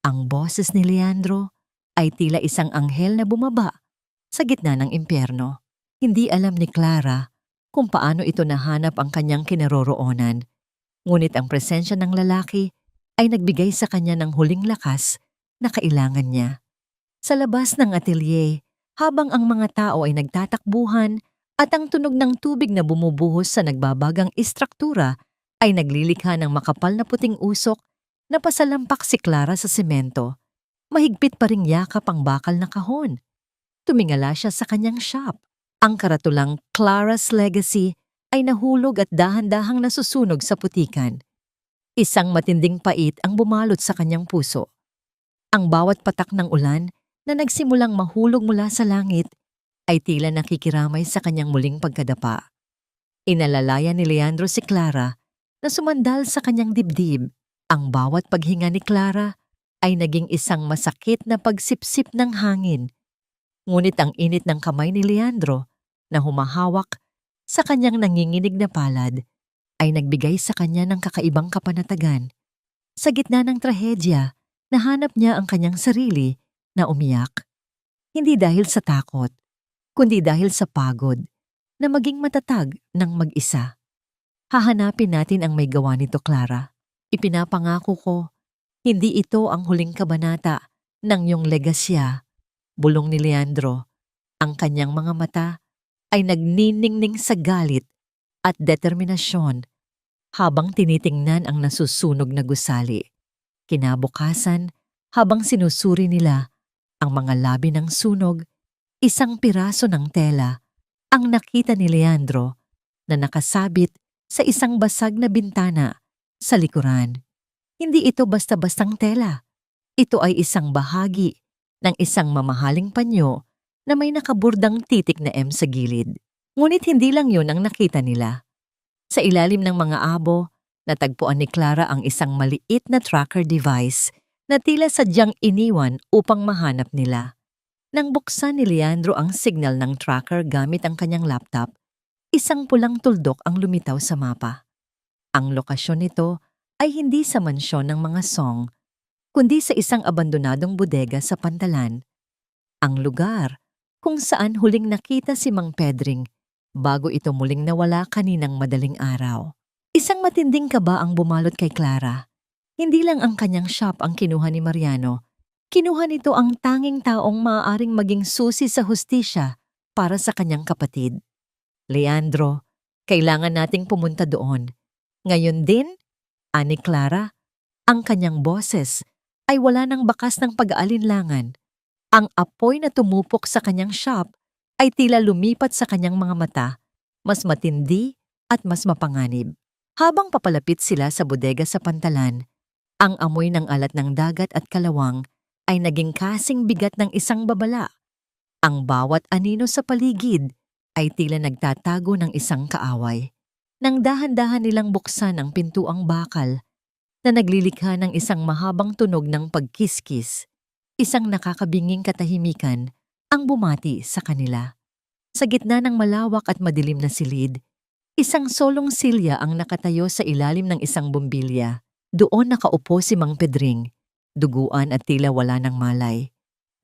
Ang boses ni Leandro ay tila isang anghel na bumaba sa gitna ng impyerno. Hindi alam ni Clara kung paano ito nahanap ang kanyang kinaroroonan, ngunit ang presensya ng lalaki ay nagbigay sa kanya ng huling lakas na kailangan niya. Sa labas ng atelier, habang ang mga tao ay nagtatakbuhan at ang tunog ng tubig na bumubuhos sa nagbabagang istruktura ay naglilikha ng makapal na puting usok na pasalampak si Clara sa semento. Mahigpit pa ring yakap ang bakal na kahon. Tumingala siya sa kanyang shop. Ang karatulang Clara's Legacy ay nahulog at dahan-dahang nasusunog sa putikan. Isang matinding pait ang bumalot sa kanyang puso. Ang bawat patak ng ulan na nagsimulang mahulog mula sa langit ay tila nakikiramay sa kanyang muling pagkadapa. Inalalaya ni Leandro si Clara na sumandal sa kanyang dibdib. Ang bawat paghinga ni Clara ay naging isang masakit na pagsipsip ng hangin. Ngunit ang init ng kamay ni Leandro na humahawak sa kanyang nanginginig na palad ay nagbigay sa kanya ng kakaibang kapanatagan. Sa gitna ng trahedya, nahanap niya ang kanyang sarili na umiyak. Hindi dahil sa takot, kundi dahil sa pagod na maging matatag ng mag-isa. Hahanapin natin ang may gawa nito, Clara. Ipinapangako ko, hindi ito ang huling kabanata ng iyong legasya. Bulong ni Leandro. Ang kanyang mga mata ay nagniningning sa galit at determinasyon habang tinitingnan ang nasusunog na gusali. Kinabukasan, habang sinusuri nila ang mga labi ng sunog, isang piraso ng tela ang nakita ni Leandro na nakasabit sa isang basag na bintana sa likuran. Hindi ito basta-bastang tela. Ito ay isang bahagi ng isang mamahaling panyo na may nakaburdang titik na M sa gilid. Ngunit hindi lang yun ang nakita nila. Sa ilalim ng mga abo, natagpuan ni Clara ang isang maliit na tracker device na tila sadyang iniwan upang mahanap nila. Nang buksan ni Leandro ang signal ng tracker gamit ang kanyang laptop, isang pulang tuldok ang lumitaw sa mapa. Ang lokasyon nito ay hindi sa mansyon ng mga Song, kundi sa isang abandonadong bodega sa Pantalan. Ang lugar kung saan huling nakita si Mang Pedring bago ito muling nawala kaninang madaling araw. Isang matinding kaba ang bumalot kay Clara. Hindi lang ang kanyang shop ang kinuha ni Mariano. Kinuha nito ang tanging taong maaaring maging susi sa hustisya para sa kanyang kapatid. Leandro, kailangan nating pumunta doon. Ngayon din, ani Clara, ang kanyang boses ay wala ng bakas ng pag-aalinlangan. Ang apoy na tumupok sa kanyang shop ay tila lumipat sa kanyang mga mata, mas matindi at mas mapanganib. Habang papalapit sila sa bodega sa Pantalan, ang amoy ng alat ng dagat at kalawang ay naging kasing bigat ng isang babala. Ang bawat anino sa paligid ay tila nagtatago ng isang kaaway. Nang dahan-dahan nilang buksan ang pintuang bakal, na naglilikha ng isang mahabang tunog ng pagkiskis. Isang nakakabinging katahimikan ang bumati sa kanila. Sa gitna ng malawak at madilim na silid, isang solong silya ang nakatayo sa ilalim ng isang bumbilya. Doon nakaupo si Mang Pedring, duguan at tila wala ng malay.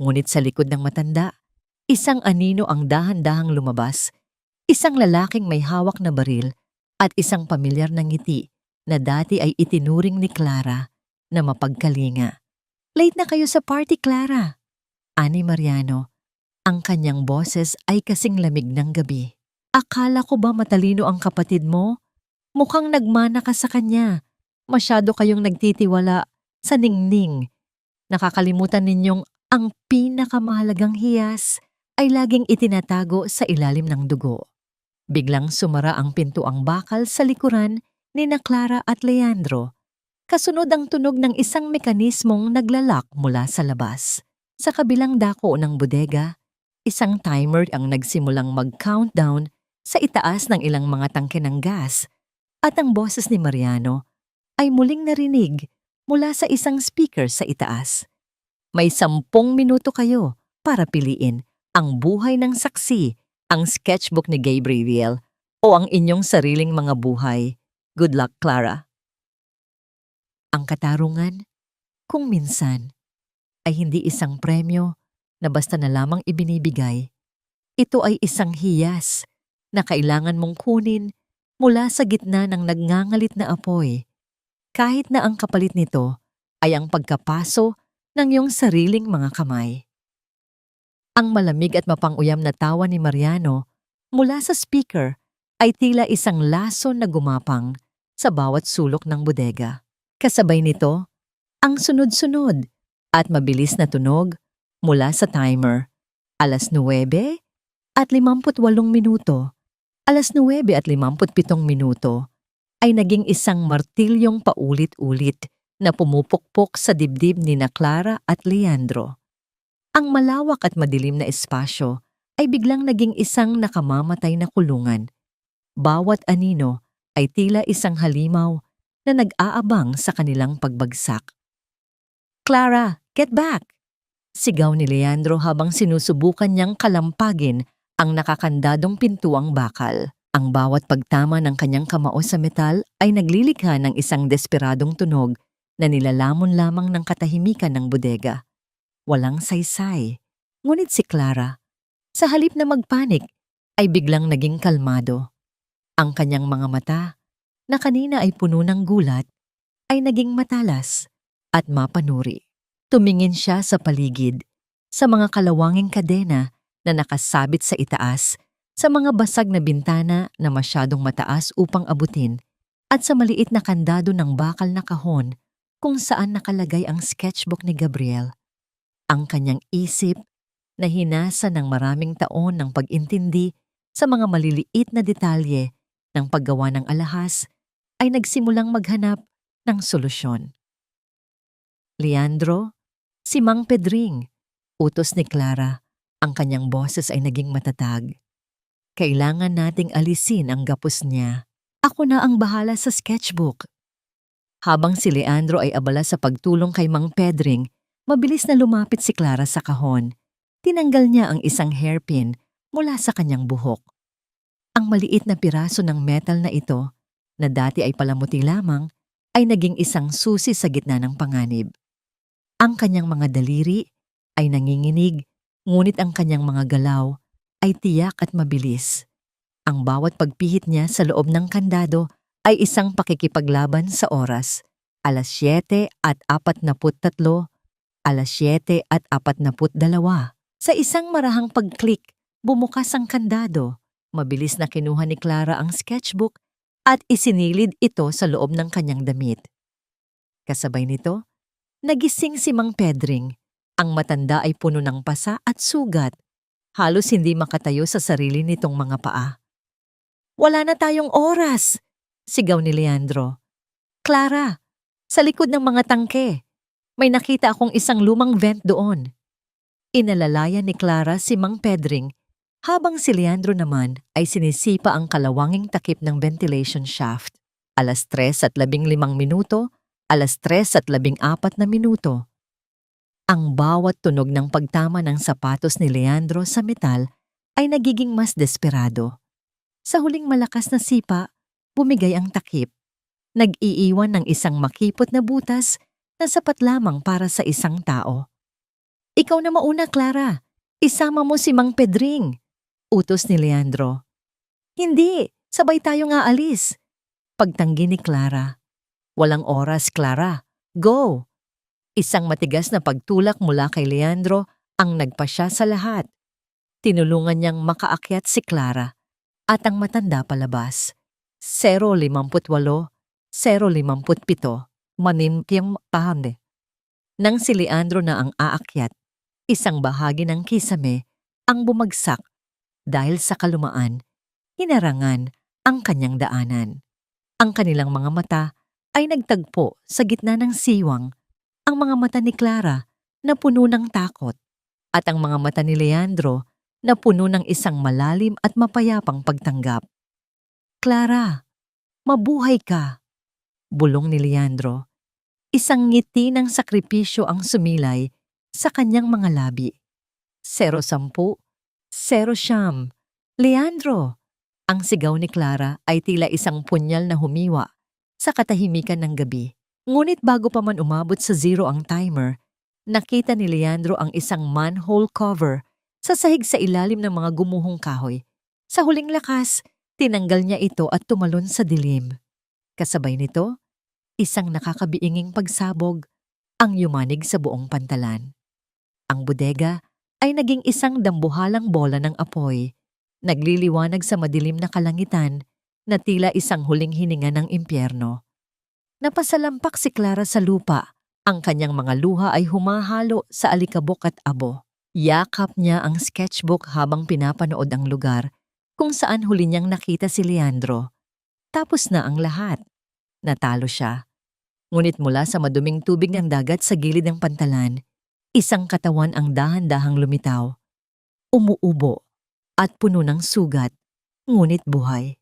Ngunit sa likod ng matanda, isang anino ang dahan-dahang lumabas, isang lalaking may hawak na baril at isang pamilyar na ngiti na dati ay itinuring ni Clara na mapagkalinga. "Late na kayo sa party, Clara," ani Mariano. Ang kanyang boses ay kasing lamig ng gabi. "Akala ko ba matalino ang kapatid mo? Mukhang nagmana ka sa kanya. Masyado kayong nagtitiwala sa ningning. Nakakalimutan ninyong ang pinakamahalagang hiyas ay laging itinatago sa ilalim ng dugo." Biglang sumara ang pintuang bakal sa likuran ni na Clara at Leandro. Kasunod ang tunog ng isang mekanismong naglalak mula sa labas. Sa kabilang dako ng bodega, isang timer ang nagsimulang mag-countdown sa itaas ng ilang mga tangke ng gas at ang boses ni Mariano ay muling narinig mula sa isang speaker sa itaas. "May 10 minuto kayo para piliin ang buhay ng saksi, ang sketchbook ni Gabriel o ang inyong sariling mga buhay. Good luck, Clara." Ang katarungan, kung minsan, ay hindi isang premyo na basta na lamang ibinibigay. Ito ay isang hiyas na kailangan mong kunin mula sa gitna ng nagngangalit na apoy, kahit na ang kapalit nito ay ang pagkapaso ng iyong sariling mga kamay. Ang malamig at mapanguyam na tawa ni Mariano mula sa speaker ay tila isang laso na gumapang sa bawat sulok ng bodega. Kasabay nito, ang sunod-sunod at mabilis na tunog mula sa timer. 9:58 9:57 ay naging isang martilyong paulit-ulit na pumupukpok sa dibdib ni na Clara at Leandro. Ang malawak at madilim na espasyo ay biglang naging isang nakamamatay na kulungan. Bawat anino ay tila isang halimaw na nag-aabang sa kanilang pagbagsak. "Clara, get back!" sigaw ni Leandro habang sinusubukan niyang kalampagin ang nakakandadong pintuang bakal. Ang bawat pagtama ng kanyang kamao sa metal ay naglilikha ng isang desperadong tunog na nilalamon lamang ng katahimikan ng bodega. Walang saysay. Ngunit si Clara, sa halip na magpanik, ay biglang naging kalmado. Ang kanyang mga mata, na kanina ay puno ng gulat, ay naging matalas at mapanuri. Tumingin siya sa paligid, sa mga kalawanging kadena na nakasabit sa itaas, sa mga basag na bintana na masyadong mataas upang abutin, at sa maliit na kandado ng bakal na kahon kung saan nakalagay ang sketchbook ni Gabriel. Ang kanyang isip, na hinasa ng maraming taon ng pag-intindi sa mga maliliit na detalye ng paggawa ng alahas, ay nagsimulang maghanap ng solusyon. "Leandro, si Mang Pedring," utos ni Clara. Ang kanyang boses ay naging matatag. "Kailangan nating alisin ang gapos niya. Ako na ang bahala sa sketchbook." Habang si Leandro ay abala sa pagtulong kay Mang Pedring, mabilis na lumapit si Clara sa kahon. Tinanggal niya ang isang hairpin mula sa kanyang buhok. Ang maliit na piraso ng metal na ito, na dati ay palamuti lamang, ay naging isang susi sa gitna ng panganib. Ang kanyang mga daliri ay nanginginig, ngunit ang kanyang mga galaw ay tiyak at mabilis. Ang bawat pagpihit niya sa loob ng kandado ay isang pakikipaglaban sa oras. 7:43, 7:42. Sa isang marahang pag-click, bumukas ang kandado. Mabilis na kinuha ni Clara ang sketchbook at isinilid ito sa loob ng kanyang damit. Kasabay nito, nagising si Mang Pedring. Ang matanda ay puno ng pasa at sugat. Halos hindi makatayo sa sarili nitong mga paa. "Wala na tayong oras!" sigaw ni Leandro. "Clara, sa likod ng mga tangke, may nakita akong isang lumang vent doon." Inalalayan ni Clara si Mang Pedring habang si Leandro naman ay sinisipa ang kalawanging takip ng ventilation shaft. 3:15, 3:14. Ang bawat tunog ng pagtama ng sapatos ni Leandro sa metal ay nagiging mas desperado. Sa huling malakas na sipa, bumigay ang takip. Nag-iiwan ng isang makipot na butas na sapat lamang para sa isang tao. "Ikaw na mauna, Clara. Isama mo si Mang Pedring," utos ni Leandro. "Hindi, sabay tayo nga alis," pagtanggi ni Clara. "Walang oras, Clara. Go!" Isang matigas na pagtulak mula kay Leandro ang nagpasya sa lahat. Tinulungan niyang makaakyat si Clara at ang matanda palabas. 0:58, 0:57, manimpyang pahande. Nang si Leandro na ang aakyat, isang bahagi ng kisame ang bumagsak dahil sa kalumaan, hinarangan ang kanyang daanan. Ang kanilang mga mata ay nagtagpo sa gitna ng siwang. Ang mga mata ni Clara na puno ng takot at ang mga mata ni Leandro na puno ng isang malalim at mapayapang pagtanggap. "Clara, mabuhay ka," bulong ni Leandro. Isang ngiti ng sakripisyo ang sumilay sa kanyang mga labi. 0:10, 0:9, "Leandro!" Ang sigaw ni Clara ay tila isang punyal na humiwa sa katahimikan ng gabi. Ngunit bago pa man umabot sa 0 ang timer, nakita ni Leandro ang isang manhole cover sa sahig sa ilalim ng mga gumuhong kahoy. Sa huling lakas, tinanggal niya ito at tumalon sa dilim. Kasabay nito, isang nakakabiinging pagsabog ang yumanig sa buong pantalan. Ang bodega ay naging isang dambuhalang bola ng apoy, nagliliwanag sa madilim na kalangitan na tila isang huling hininga ng impyerno. Napasalampak si Clara sa lupa. Ang kanyang mga luha ay humahalo sa alikabok at abo. Yakap niya ang sketchbook habang pinapanood ang lugar kung saan huli niyang nakita si Leandro. Tapos na ang lahat. Natalo siya. Ngunit mula sa maduming tubig ng dagat sa gilid ng pantalan, isang katawan ang dahan-dahang lumitaw. Umuubo at puno ng sugat, ngunit buhay.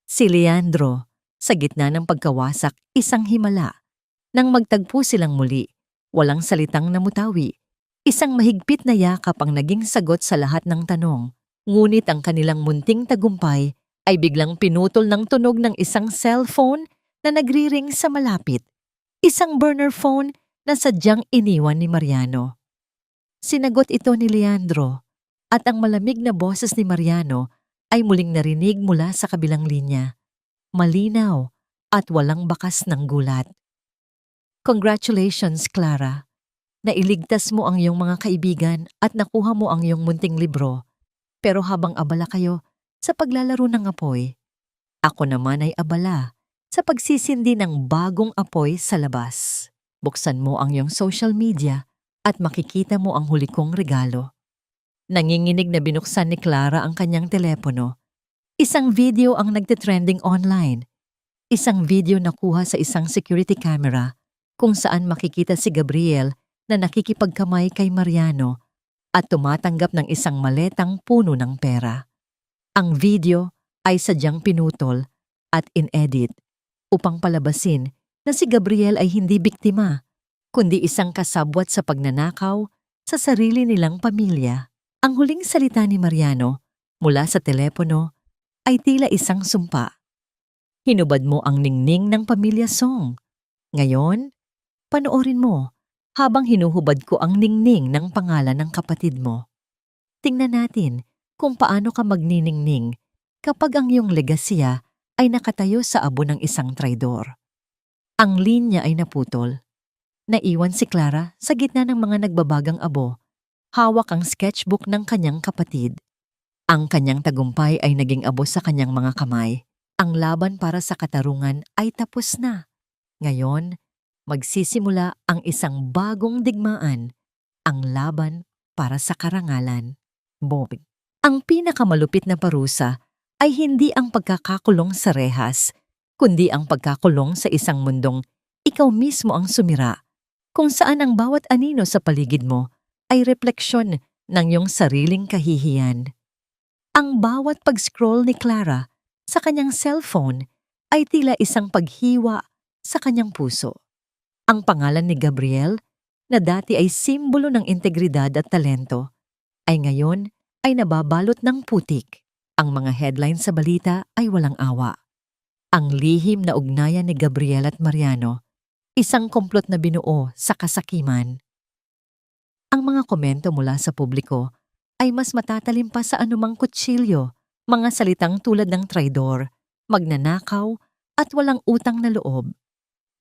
Si Leandro, sa gitna ng pagkawasak, isang himala. Nang magtagpo silang muli, walang salitang namutawi. Isang mahigpit na yakap ang naging sagot sa lahat ng tanong. Ngunit ang kanilang munting tagumpay ay biglang pinutol ng tunog ng isang cellphone na nagriring sa malapit. Isang burner phone na sadyang iniwan ni Mariano. Sinagot ito ni Leandro at ang malamig na boses ni Mariano ay muling narinig mula sa kabilang linya. Malinaw at walang bakas ng gulat. "Congratulations, Clara. Nailigtas mo ang iyong mga kaibigan at nakuha mo ang iyong munting libro. Pero habang abala kayo sa paglalaro ng apoy, ako naman ay abala sa pagsisindi ng bagong apoy sa labas. Buksan mo ang iyong social media at makikita mo ang huli kong regalo." Nanginginig na binuksan ni Clara ang kanyang telepono. Isang video ang nagtitrending online. Isang video na kuha sa isang security camera kung saan makikita si Gabriel na nakikipagkamay kay Mariano at tumatanggap ng isang maletang puno ng pera. Ang video ay sadyang pinutol at inedit upang palabasin na si Gabriel ay hindi biktima, kundi isang kasabwat sa pagnanakaw sa sarili nilang pamilya. Ang huling salita ni Mariano mula sa telepono ay tila isang sumpa. "Hinubad mo ang ningning ng Pamilya Song. Ngayon, panoorin mo habang hinuhubad ko ang ningning ng pangalan ng kapatid mo. Tingnan natin kung paano ka magniningning kapag ang iyong legasya ay nakatayo sa abo ng isang traidor." Ang linya ay naputol. Naiwan si Clara sa gitna ng mga nagbabagang abo. Hawak ang sketchbook ng kanyang kapatid. Ang kanyang tagumpay ay naging abo sa kanyang mga kamay. Ang laban para sa katarungan ay tapos na. Ngayon, magsisimula ang isang bagong digmaan, ang laban para sa karangalan. Bobby. Ang pinakamalupit na parusa ay hindi ang pagkakakulong sa rehas, kundi ang pagkakulong sa isang mundong ikaw mismo ang sumira, kung saan ang bawat anino sa paligid mo ay refleksyon ng iyong sariling kahihiyan. Ang bawat pag-scroll ni Clara sa kanyang cellphone ay tila isang paghiwa sa kanyang puso. Ang pangalan ni Gabriel, na dati ay simbolo ng integridad at talento, ay ngayon ay nababalot ng putik. Ang mga headlines sa balita ay walang awa. Ang lihim na ugnayan ni Gabriel at Mariano, isang komplot na binuo sa kasakiman. Ang mga komento mula sa publiko ay mas matatalim pa sa anumang kutsilyo, mga salitang tulad ng traidor, magnanakaw at walang utang na loob.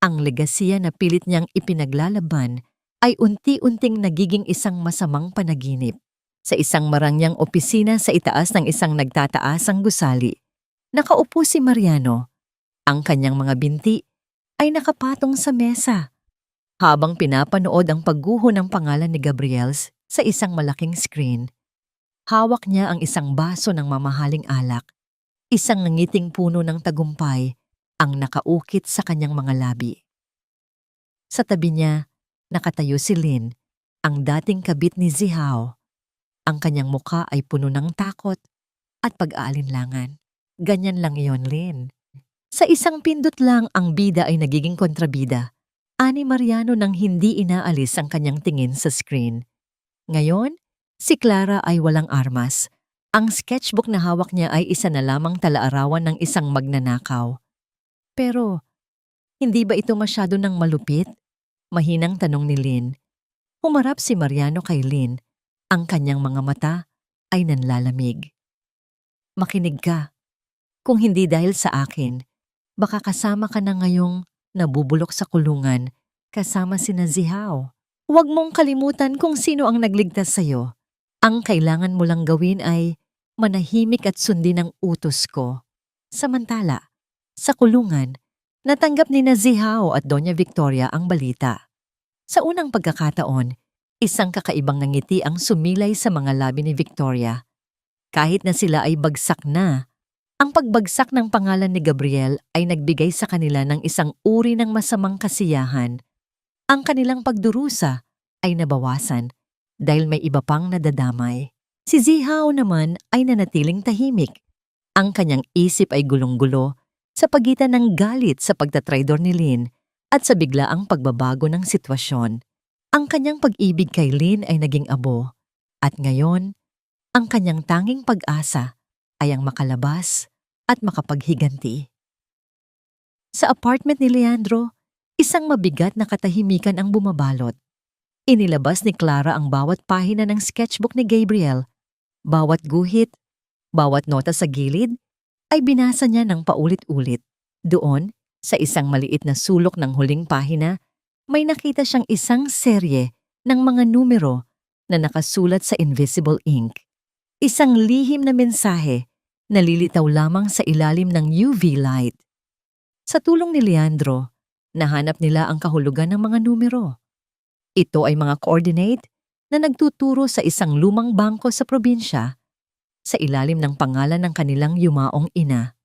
Ang legasiya na pilit niyang ipinaglalaban ay unti-unting nagiging isang masamang panaginip. Sa isang marangyang opisina sa itaas ng isang nagtataasang gusali, nakaupo si Mariano. Ang kanyang mga binti ay nakapatong sa mesa. Habang pinapanood ang pagguho ng pangalan ni Gabriel sa isang malaking screen, hawak niya ang isang baso ng mamahaling alak. Isang nangiting puno ng tagumpay ang nakaukit sa kanyang mga labi. Sa tabi niya, nakatayo si Lynn, ang dating kabit ni Zihao. Ang kanyang muka ay puno ng takot at pag-aalinlangan. Ganyan lang iyon, Lynn. Sa isang pindot lang ang bida ay nagiging kontrabida. Ani Mariano nang hindi inaalis ang kanyang tingin sa screen. Ngayon, si Clara ay walang armas. Ang sketchbook na hawak niya ay isa na lamang talaarawan ng isang magnanakaw. Pero, hindi ba ito masyado nang malupit? Mahinang tanong ni Lynn. Humarap si Mariano kay Lynn. Ang kanyang mga mata ay nanlalamig. Makinig ka. Kung hindi dahil sa akin, baka kasama ka na ngayong nabubulok sa kulungan kasama sina Zihao. Huwag mong kalimutan kung sino ang nagligtas sa'yo. Ang kailangan mo lang gawin ay manahimik at sundin ang utos ko. Samantala, sa kulungan, natanggap ni Zihao at Doña Victoria ang balita. Sa unang pagkakataon, isang kakaibang ngiti ang sumilay sa mga labi ni Victoria. Kahit na sila ay bagsak na, ang pagbagsak ng pangalan ni Gabriel ay nagbigay sa kanila ng isang uri ng masamang kasiyahan. Ang kanilang pagdurusa ay nabawasan dahil may iba pang nadadamay. Si Zihao naman ay nanatiling tahimik. Ang kanyang isip ay gulong-gulo sa pagitan ng galit sa pagtatraidor ni Lynn at sa biglaang pagbabago ng sitwasyon. Ang kanyang pag-ibig kay Lynn ay naging abo, at ngayon, ang kanyang tanging pag-asa ay ang makalabas at makapaghiganti. Sa apartment ni Leandro, isang mabigat na katahimikan ang bumabalot. Inilabas ni Clara ang bawat pahina ng sketchbook ni Gabriel. Bawat guhit, bawat nota sa gilid, ay binasa niya ng paulit-ulit. Doon, sa isang maliit na sulok ng huling pahina, may nakita siyang isang serye ng mga numero na nakasulat sa invisible ink. Isang lihim na mensahe na lilitaw lamang sa ilalim ng UV light. Sa tulong ni Leandro, nahanap nila ang kahulugan ng mga numero. Ito ay mga coordinate na nagtuturo sa isang lumang bangko sa probinsya sa ilalim ng pangalan ng kanilang yumaong ina.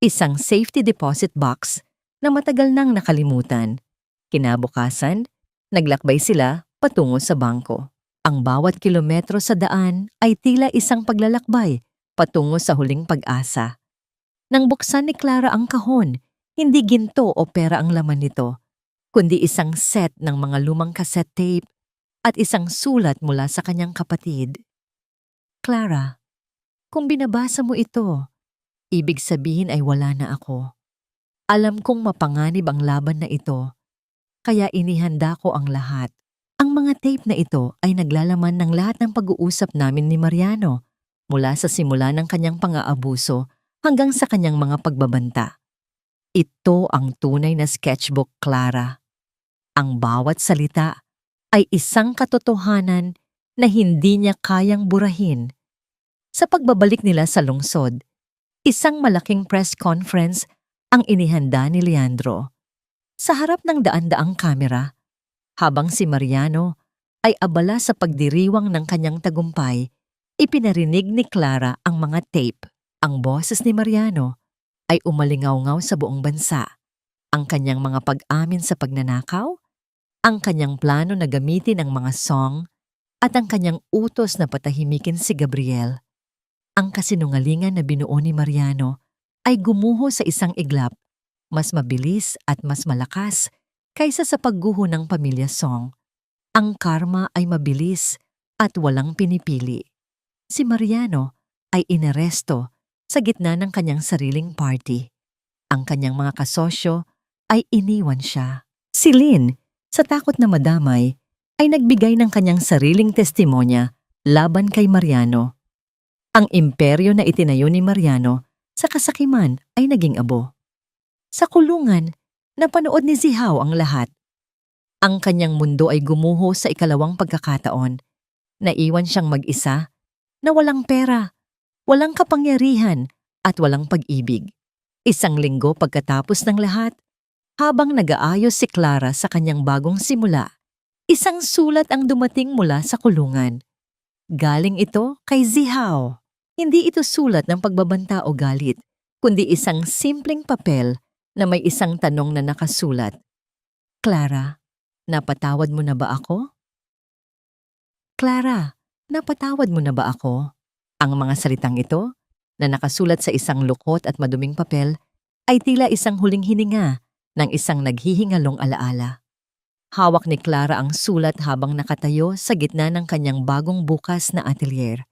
Isang safety deposit box na matagal nang nakalimutan. Kinabukasan, naglakbay sila patungo sa bangko. Ang bawat kilometro sa daan ay tila isang paglalakbay patungo sa huling pag-asa. Nang buksan ni Clara ang kahon, hindi ginto o pera ang laman nito, kundi isang set ng mga lumang cassette tape at isang sulat mula sa kanyang kapatid. Clara, kung binabasa mo ito, ibig sabihin ay wala na ako. Alam kong mapanganib ang laban na ito, kaya inihanda ko ang lahat. Ang mga tape na ito ay naglalaman ng lahat ng pag-uusap namin ni Mariano mula sa simula ng kanyang pang-aabuso hanggang sa kanyang mga pagbabanta. Ito ang tunay na sketchbook, Clara. Ang bawat salita ay isang katotohanan na hindi niya kayang burahin. Sa pagbabalik nila sa lungsod, isang malaking press conference ang inihanda ni Leandro. Sa harap ng daan-daang kamera, habang si Mariano ay abala sa pagdiriwang ng kanyang tagumpay, ipinarinig ni Clara ang mga tape. Ang boses ni Mariano ay umalingaw-ngaw sa buong bansa. Ang kanyang mga pag-amin sa pagnanakaw, ang kanyang plano na gamitin ang mga song, at ang kanyang utos na patahimikin si Gabriel. Ang kasinungalingan na binuo ni Mariano ay gumuho sa isang iglap, mas mabilis at mas malakas kaysa sa pagguho ng pamilya Song. Ang karma ay mabilis at walang pinipili. Si Mariano ay inaresto sa gitna ng kanyang sariling party. Ang kanyang mga kasosyo ay iniwan siya. Si Lynn, sa takot na madamay, ay nagbigay ng kanyang sariling testimonya laban kay Mariano. Ang imperyo na itinayo ni Mariano sa kasakiman ay naging abo. Sa kulungan, napanood ni Zihao ang lahat. Ang kanyang mundo ay gumuho sa ikalawang pagkakataon. Naiwan siyang mag-isa, na walang pera, walang kapangyarihan at walang pag-ibig. Isang linggo pagkatapos ng lahat, habang nag-aayos si Clara sa kanyang bagong simula, isang sulat ang dumating mula sa kulungan. Galing ito kay Zihao. Hindi ito sulat ng pagbabanta o galit, kundi isang simpleng papel na may isang tanong na nakasulat. Clara, napatawad mo na ba ako? Clara, napatawad mo na ba ako? Ang mga salitang ito, na nakasulat sa isang lukot at maduming papel, ay tila isang huling hininga ng isang naghihingalong alaala. Hawak ni Clara ang sulat habang nakatayo sa gitna ng kanyang bagong bukas na atelier.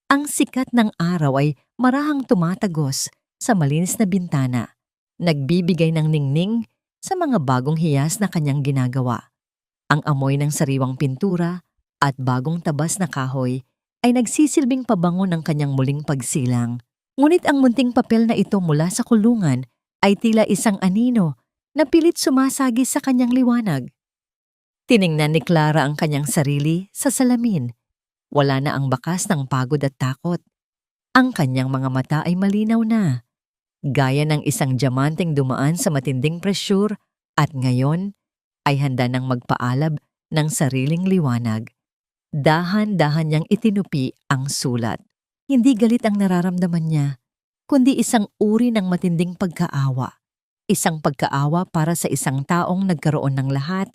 Ang sikat ng araw ay marahang tumatagos sa malinis na bintana, nagbibigay ng ningning sa mga bagong hiyas na kanyang ginagawa. Ang amoy ng sariwang pintura at bagong tabas na kahoy ay nagsisilbing pabango ng kanyang muling pagsilang. Ngunit ang munting papel na ito mula sa kulungan ay tila isang anino na pilit sumasagi sa kanyang liwanag. Tiningnan ni Clara ang kanyang sarili sa salamin. Wala na ang bakas ng pagod at takot. Ang kanyang mga mata ay malinaw na, gaya ng isang diamanteng dumaan sa matinding presyur at ngayon ay handa nang magpaalab ng sariling liwanag. Dahan-dahan niyang itinupi ang sulat. Hindi galit ang nararamdaman niya, kundi isang uri ng matinding pagkaawa. Isang pagkaawa para sa isang taong nagkaroon ng lahat,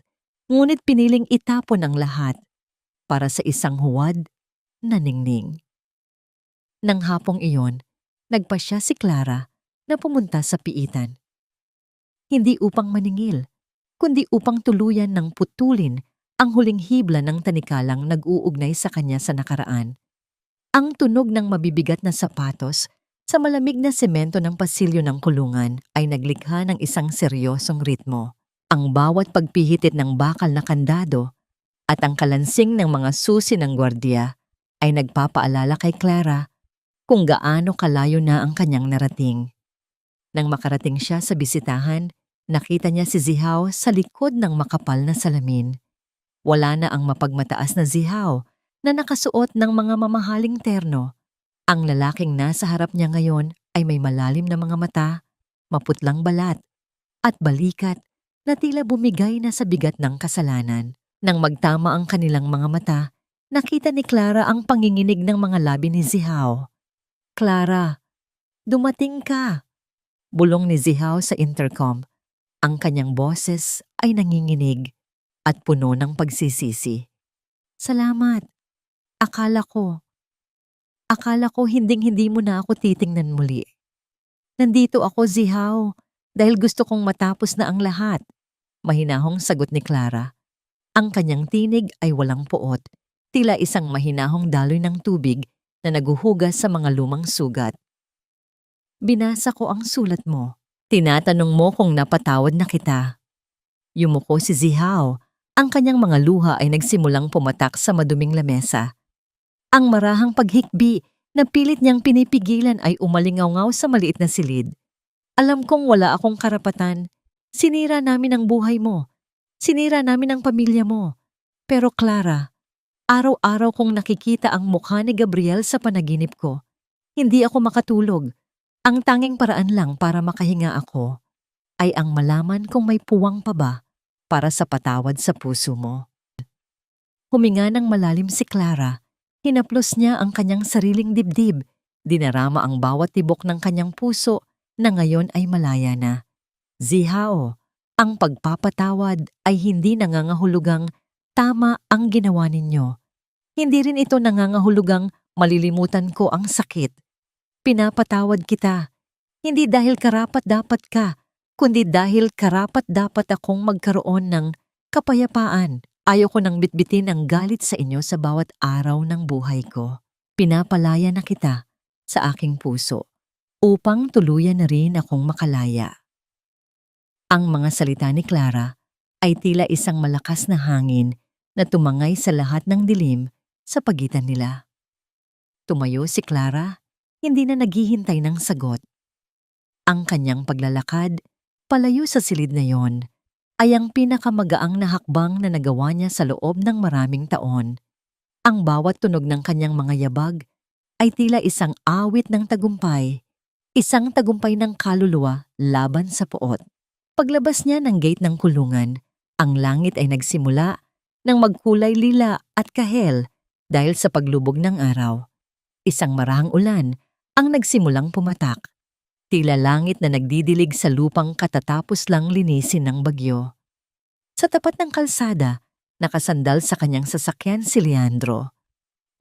ngunit piniling itapon ang lahat para sa isang huwad na ningning. Nang hapong iyon, nagpasya si Clara na pumunta sa piitan. Hindi upang maningil, kundi upang tuluyan ng putulin ang huling hibla ng tanikalang nag-uugnay sa kanya sa nakaraan. Ang tunog ng mabibigat na sapatos sa malamig na semento ng pasilyo ng kulungan ay naglikha ng isang seryosong ritmo. Ang bawat pagpihitit ng bakal na kandado at ang kalansing ng mga susi ng gwardiya ay nagpapaalala kay Clara kung gaano kalayo na ang kanyang narating. Nang makarating siya sa bisitahan, nakita niya si Zihao sa likod ng makapal na salamin. Wala na ang mapagmataas na Zihao na nakasuot ng mga mamahaling terno. Ang lalaking nasa harap niya ngayon ay may malalim na mga mata, maputlang balat, at balikat na tila bumigay na sa bigat ng kasalanan. Nang magtama ang kanilang mga mata, nakita ni Clara ang panginginig ng mga labi ni Zihao. Clara, dumating ka! Bulong ni Zihao sa intercom. Ang kanyang boses ay nanginginig at puno ng pagsisisi. Salamat. Akala ko hinding-hindi mo na ako titingnan muli. Nandito ako, Zihao, dahil gusto kong matapos na ang lahat. Mahinahong sagot ni Clara. Ang kanyang tinig ay walang puot, tila isang mahinahong daloy ng tubig na naguhugas sa mga lumang sugat. Binasa ko ang sulat mo. Tinatanong mo kung napatawad na kita. Yumuko si Zihao. Ang kanyang mga luha ay nagsimulang pumatak sa maduming lamesa. Ang marahang paghikbi na pilit niyang pinipigilan ay umalingaw-ngaw sa maliit na silid. Alam kong wala akong karapatan. Sinira namin ang buhay mo. Sinira namin ang pamilya mo. Pero Clara, araw-araw kong nakikita ang mukha ni Gabriel sa panaginip ko. Hindi ako makatulog. Ang tanging paraan lang para makahinga ako ay ang malaman kung may puwang pa ba para sa patawad sa puso mo. Huminga ng malalim si Clara. Hinaplos niya ang kanyang sariling dibdib. Dinarama ang bawat tibok ng kanyang puso na ngayon ay malaya na. Zihao, ang pagpapatawad ay hindi nangangahulugang tama ang ginawa ninyo. Hindi rin ito nangangahulugang malilimutan ko ang sakit. Pinapatawad kita, hindi dahil karapat-dapat ka, kundi dahil karapat-dapat akong magkaroon ng kapayapaan. Ayoko nang bitbitin ang galit sa inyo sa bawat araw ng buhay ko. Pinapalaya na kita sa aking puso upang tuluyan na rin akong makalaya. Ang mga salita ni Clara ay tila isang malakas na hangin na tumangay sa lahat ng dilim sa pagitan nila. Tumayo si Clara, hindi na naghihintay ng sagot. Ang kanyang paglalakad palayo sa silid na yon ay ang pinakamagaang na hakbang na nagawa niya sa loob ng maraming taon. Ang bawat tunog ng kanyang mga yabag ay tila isang awit ng tagumpay, isang tagumpay ng kaluluwa laban sa puot. Paglabas niya ng gate ng kulungan, ang langit ay nagsimula ng magkulay lila at kahel dahil sa paglubog ng araw. Isang marahang ulan ang nagsimulang pumatak. Tila langit na nagdidilig sa lupang katatapos lang linisin ng bagyo. Sa tapat ng kalsada, nakasandal sa kanyang sasakyan si Leandro.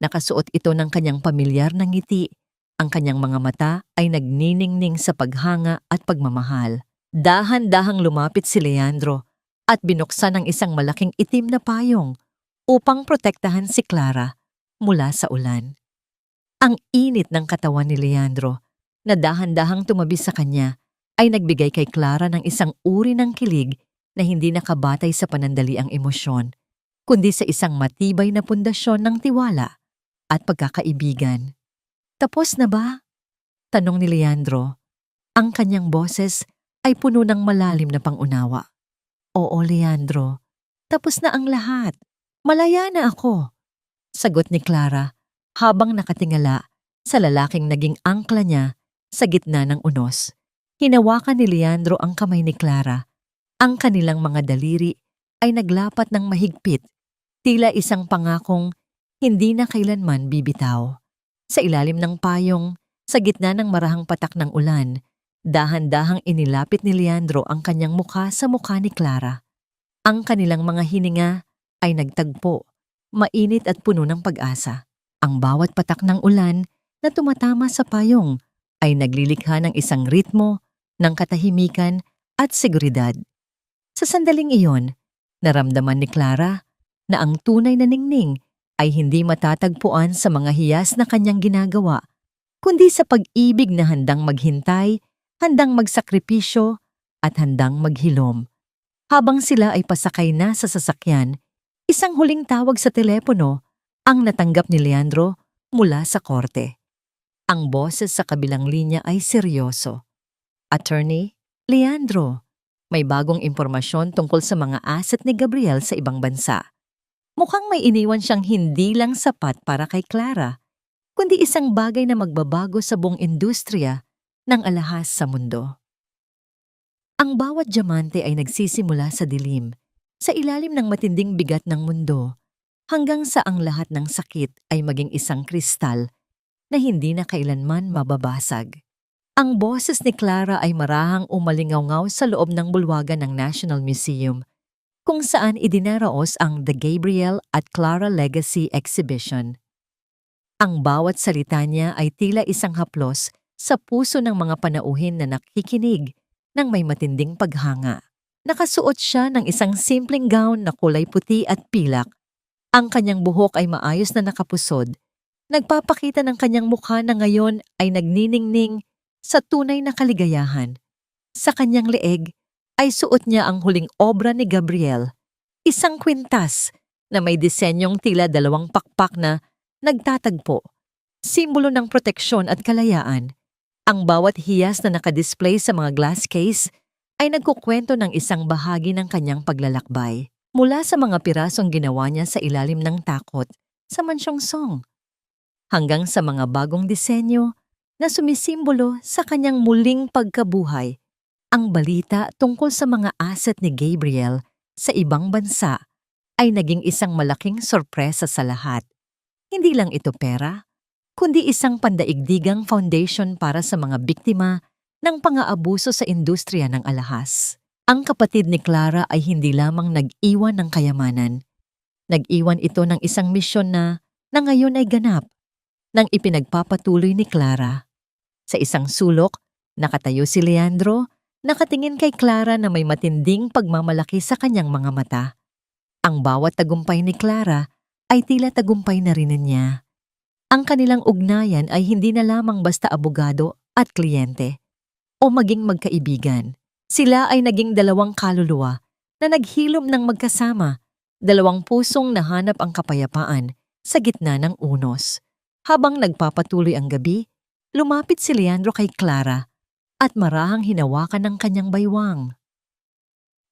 Nakasuot ito ng kanyang pamilyar na ngiti. Ang kanyang mga mata ay nagniningning sa paghanga at pagmamahal. Dahan-dahang lumapit si Leandro at binuksan ang isang malaking itim na payong upang protektahan si Clara mula sa ulan. Ang init ng katawan ni Leandro na dahan-dahang tumabi sa kanya ay nagbigay kay Clara ng isang uri ng kilig na hindi nakabatay sa panandaliang emosyon, kundi sa isang matibay na pundasyon ng tiwala at pagkakaibigan. Tapos na ba? Tanong ni Leandro. Ang kanyang boses ay puno ng malalim na pangunawa. Oo, Leandro. Tapos na ang lahat. Malaya na ako. Sagot ni Clara habang nakatingala sa lalaking naging angkla niya sa gitna ng unos. Hinawakan ni Leandro ang kamay ni Clara. Ang kanilang mga daliri ay naglapat ng mahigpit, tila isang pangakong hindi na kailanman bibitaw. Sa ilalim ng payong, sa gitna ng marahang patak ng ulan, dahan-dahang inilapit ni Leandro ang kanyang mukha sa mukha ni Clara. Ang kanilang mga hininga ay nagtagpo, mainit at puno ng pag-asa. Ang bawat patak ng ulan na tumatama sa payong ay naglilikha ng isang ritmo ng katahimikan at seguridad. Sa sandaling iyon, naramdaman ni Clara na ang tunay na ningning ay hindi matatagpuan sa mga hiyas na kanyang ginagawa, kundi sa pag-ibig na handang maghintay, handang magsakripisyo, at handang maghilom. Habang sila ay pasakay na sa sasakyan, isang huling tawag sa telepono ang natanggap ni Leandro mula sa korte. Ang boses sa kabilang linya ay seryoso. Attorney, Leandro, may bagong impormasyon tungkol sa mga asset ni Gabriel sa ibang bansa. Mukhang may iniwan siyang hindi lang sapat para kay Clara, kundi isang bagay na magbabago sa buong industriya ng alahas sa mundo. Ang bawat diamante ay nagsisimula sa dilim, sa ilalim ng matinding bigat ng mundo, hanggang sa ang lahat ng sakit ay maging isang kristal na hindi na kailanman mababasag. Ang boses ni Clara ay marahang umalingaw-ngaw sa loob ng bulwagan ng National Museum, kung saan idinaraos ang The Gabriel at Clara Legacy Exhibition. Ang bawat salita niya ay tila isang haplos sa puso ng mga panauhin na nakikinig ng may matinding paghanga. Nakasuot siya ng isang simpleng gown na kulay puti at pilak. Ang kanyang buhok ay maayos na nakapusod. Nagpapakita ng kanyang mukha na ngayon ay nagniningning sa tunay na kaligayahan. Sa kanyang leeg ay suot niya ang huling obra ni Gabriel, isang kwintas na may disenyong tila dalawang pakpak na nagtatagpo, simbolo ng proteksyon at kalayaan. Ang bawat hiyas na nakadisplay sa mga glass case ay nagkukwento ng isang bahagi ng kanyang paglalakbay, mula sa mga pirasong ginawa niya sa ilalim ng takot sa Mansyong Song, hanggang sa mga bagong disenyo na sumisimbolo sa kanyang muling pagkabuhay. Ang balita tungkol sa mga asset ni Gabriel sa ibang bansa ay naging isang malaking sorpresa sa lahat. Hindi lang ito pera, kundi isang pandaigdigang foundation para sa mga biktima ng pang-aabuso sa industriya ng alahas. Ang kapatid ni Clara ay hindi lamang nag-iwan ng kayamanan. Nag-iwan ito ng isang misyon na ngayon ay ganap, nang ipinagpapatuloy ni Clara. Sa isang sulok, nakatayo si Leandro nakatingin kay Clara na may matinding pagmamalaki sa kanyang mga mata. Ang bawat tagumpay ni Clara ay tila tagumpay na rin niya. Ang kanilang ugnayan ay hindi na lamang basta abogado at kliyente o maging magkaibigan. Sila ay naging dalawang kaluluwa na naghilom ng magkasama, dalawang pusong nahanap ang kapayapaan sa gitna ng unos. Habang nagpapatuloy ang gabi, lumapit si Leandro kay Clara at marahang hinawakan ng kanyang baywang.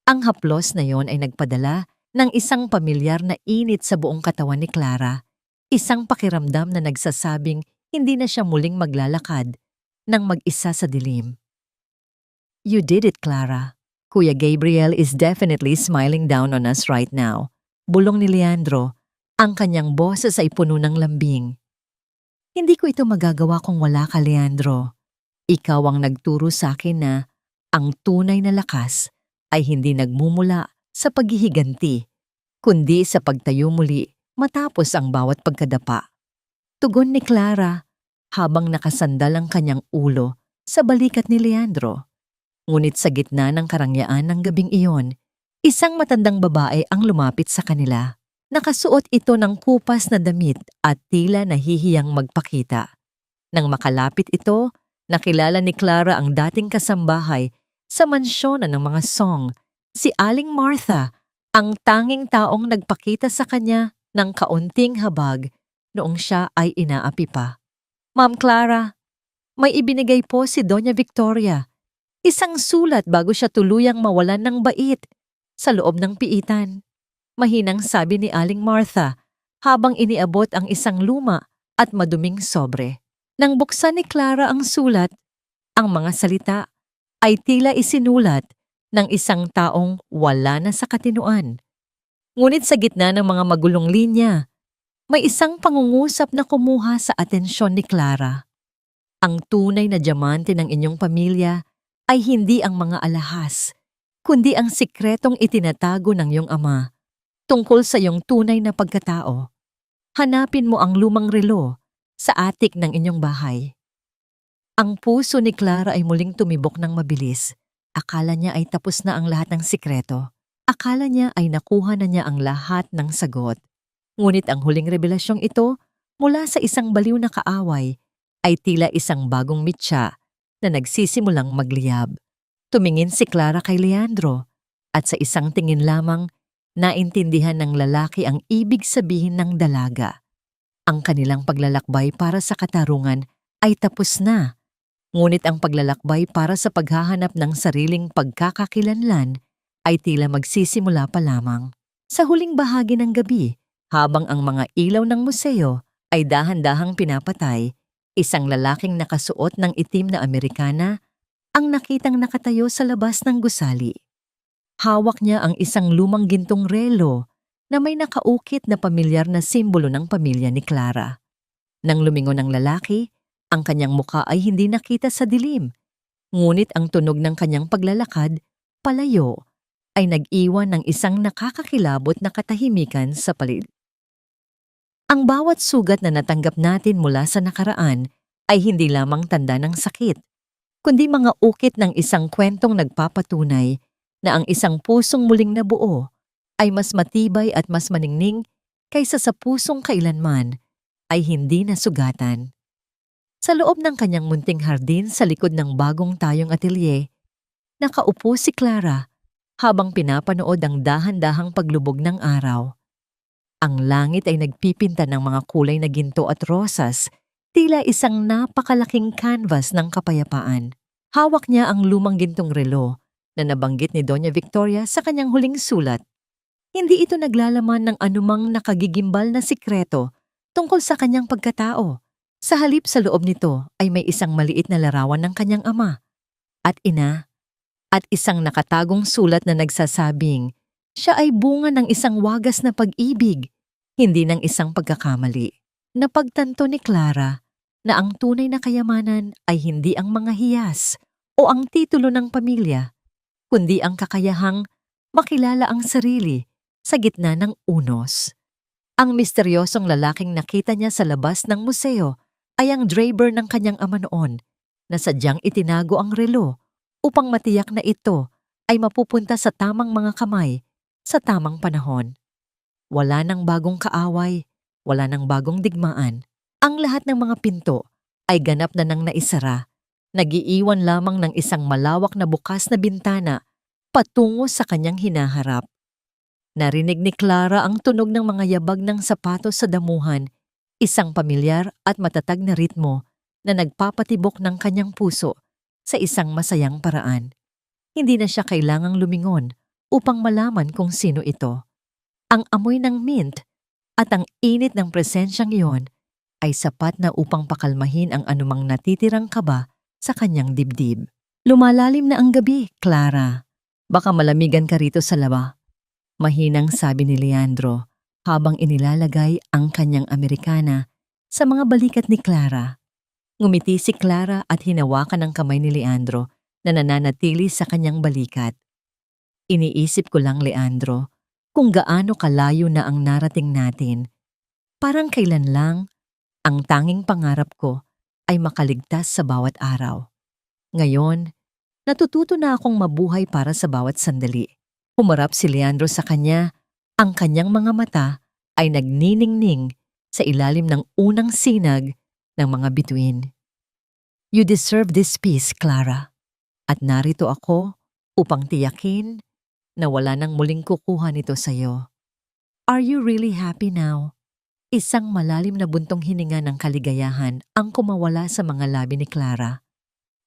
Ang haplos na yon ay nagpadala ng isang pamilyar na init sa buong katawan ni Clara, isang pakiramdam na nagsasabing hindi na siya muling maglalakad ng mag-isa sa dilim. You did it, Clara. Kuya Gabriel is definitely smiling down on us right now. Bulong ni Leandro, ang kanyang boses ay puno ng lambing. Hindi ko ito magagawa kung wala ka, Leandro. Ikaw ang nagturo sa akin na ang tunay na lakas ay hindi nagmumula sa paghihiganti, kundi sa pagtayo muli matapos ang bawat pagkadapa. Tugon ni Clara habang nakasandal ang kanyang ulo sa balikat ni Leandro. Ngunit sa gitna ng karangyaan ng gabing iyon, isang matandang babae ang lumapit sa kanila. Nakasuot ito ng kupas na damit at tila nahihiyang magpakita. Nang makalapit ito, nakilala ni Clara ang dating kasambahay sa mansyonan ng mga song, si Aling Martha, ang tanging taong nagpakita sa kanya ng kaunting habag noong siya ay inaapi pa. Ma'am Clara, may ibinigay po si Doña Victoria. Isang sulat bago siya tuluyang mawalan ng bait sa loob ng piitan. Mahinang sabi ni Aling Martha habang iniabot ang isang luma at maduming sobre. Nang buksan ni Clara ang sulat, ang mga salita ay tila isinulat ng isang taong wala na sa katinuan. Ngunit sa gitna ng mga magulong linya, may isang pangungusap na kumuha sa atensyon ni Clara. Ang tunay na diamante ng inyong pamilya ay hindi ang mga alahas, kundi ang sikretong itinatago ng iyong ama tungkol sa iyong tunay na pagkatao. Hanapin mo ang lumang relo sa atik ng inyong bahay. Ang puso ni Clara ay muling tumibok ng mabilis. Akala niya ay tapos na ang lahat ng sikreto. Akala niya ay nakuha na niya ang lahat ng sagot. Ngunit ang huling revelasyong ito mula sa isang baliw na kaaway ay tila isang bagong mitya na nagsisimulang magliyab. Tumingin si Clara kay Leandro at sa isang tingin lamang naintindihan ng lalaki ang ibig sabihin ng dalaga. Ang kanilang paglalakbay para sa katarungan ay tapos na. Ngunit ang paglalakbay para sa paghahanap ng sariling pagkakakilanlan ay tila magsisimula pa lamang. Sa huling bahagi ng gabi, habang ang mga ilaw ng museo ay dahan-dahang pinapatay, isang lalaking nakasuot ng itim na Amerikana ang nakitang nakatayo sa labas ng gusali. Hawak niya ang isang lumang gintong relo na may nakaukit na pamilyar na simbolo ng pamilya ni Clara. Nang lumingon ang lalaki, ang kanyang muka ay hindi nakita sa dilim. Ngunit ang tunog ng kanyang paglalakad, palayo, ay nag-iwan ng isang nakakakilabot na katahimikan sa paligid. Ang bawat sugat na natanggap natin mula sa nakaraan ay hindi lamang tanda ng sakit, kundi mga ukit ng isang kwentong nagpapatunay na ang isang pusong muling nabuo ay mas matibay at mas maningning kaysa sa pusong kailanman ay hindi nasugatan. Sa loob ng kanyang munting hardin sa likod ng bagong tayong atelier, nakaupo si Clara habang pinapanood ang dahan-dahang paglubog ng araw. Ang langit ay nagpipinta ng mga kulay na ginto at rosas, tila isang napakalaking canvas ng kapayapaan. Hawak niya ang lumang gintong relo na nabanggit ni Doña Victoria sa kanyang huling sulat. Hindi ito naglalaman ng anumang nakagigimbal na sikreto tungkol sa kanyang pagkatao. Sa halip sa loob nito ay may isang maliit na larawan ng kanyang ama at ina at isang nakatagong sulat na nagsasabing siya ay bunga ng isang wagas na pag-ibig, hindi ng isang pagkakamali. Napagtanto ni Clara na ang tunay na kayamanan ay hindi ang mga hiyas o ang titulo ng pamilya, kundi ang kakayahang makilala ang sarili sa gitna ng unos. Ang misteryosong lalaking nakita niya sa labas ng museo ay ang draper ng kanyang ama noon na sadyang itinago ang relo upang matiyak na ito ay mapupunta sa tamang mga kamay sa tamang panahon. Wala nang bagong kaaway, wala nang bagong digmaan. Ang lahat ng mga pinto ay ganap na nang naisara. Nagiiwan lamang ng isang malawak na bukas na bintana patungo sa kanyang hinaharap. Narinig ni Clara ang tunog ng mga yabag ng sapatos sa damuhan, isang pamilyar at matatag na ritmo na nagpapatibok ng kanyang puso sa isang masayang paraan. Hindi na siya kailangang lumingon upang malaman kung sino ito. Ang amoy ng mint at ang init ng presensyang iyon ay sapat na upang pakalmahin ang anumang natitirang kaba sa kanyang dibdib. Lumalalim na ang gabi, Clara. Baka malamigan ka rito sa laba. Mahinang sabi ni Leandro habang inilalagay ang kanyang Amerikana sa mga balikat ni Clara. Ngumiti si Clara at hinawakan ang kamay ni Leandro na nananatili sa kanyang balikat. Iniisip ko lang, Leandro, kung gaano kalayo na ang narating natin. Parang kailan lang, ang tanging pangarap ko ay makaligtas sa bawat araw. Ngayon, natututo na akong mabuhay para sa bawat sandali. Humarap si Leandro sa kanya, ang kanyang mga mata ay nagniningning sa ilalim ng unang sinag ng mga bituin. You deserve this peace, Clara. At narito ako upang tiyakin na wala nang muling kukuha nito sa iyo. Are you really happy now? Isang malalim na buntong hininga ng kaligayahan ang kumawala sa mga labi ni Clara.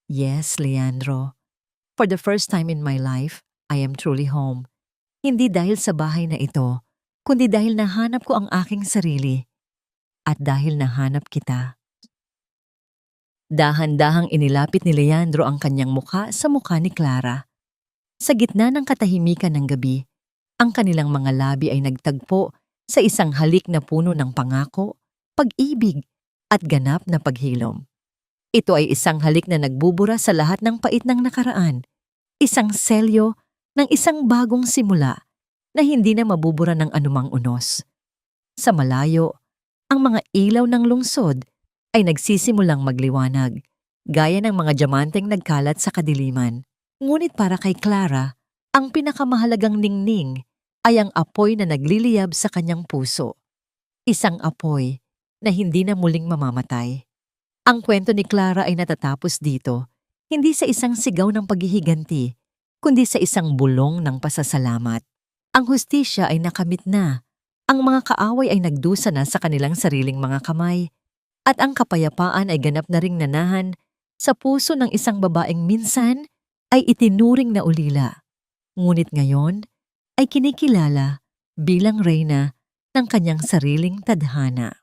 Yes, Leandro. For the first time in my life, I am truly home. Hindi dahil sa bahay na ito, kundi dahil nahanap ko ang aking sarili. At dahil nahanap kita. Dahan-dahang inilapit ni Leandro ang kanyang mukha sa mukha ni Clara. Sa gitna ng katahimikan ng gabi, ang kanilang mga labi ay nagtagpo sa isang halik na puno ng pangako, pag-ibig, at ganap na paghilom. Ito ay isang halik na nagbubura sa lahat ng pait ng nakaraan, isang selyo ng isang bagong simula na hindi na mabubura ng anumang unos. Sa malayo, ang mga ilaw ng lungsod ay nagsisimulang magliwanag, gaya ng mga diamanteng nagkalat sa kadiliman. Ngunit para kay Clara, ang pinakamahalagang ningning ay ang apoy na nagliliyab sa kanyang puso. Isang apoy na hindi na muling mamamatay. Ang kwento ni Clara ay natatapos dito, hindi sa isang sigaw ng paghihiganti, kundi sa isang bulong ng pasasalamat. Ang hustisya ay nakamit na, ang mga kaaway ay nagdusa na sa kanilang sariling mga kamay, at ang kapayapaan ay ganap na ring nanahan sa puso ng isang babaeng minsan ay itinuring na ulila. Ngunit ngayon ay kinikilala bilang reyna ng kanyang sariling tadhana.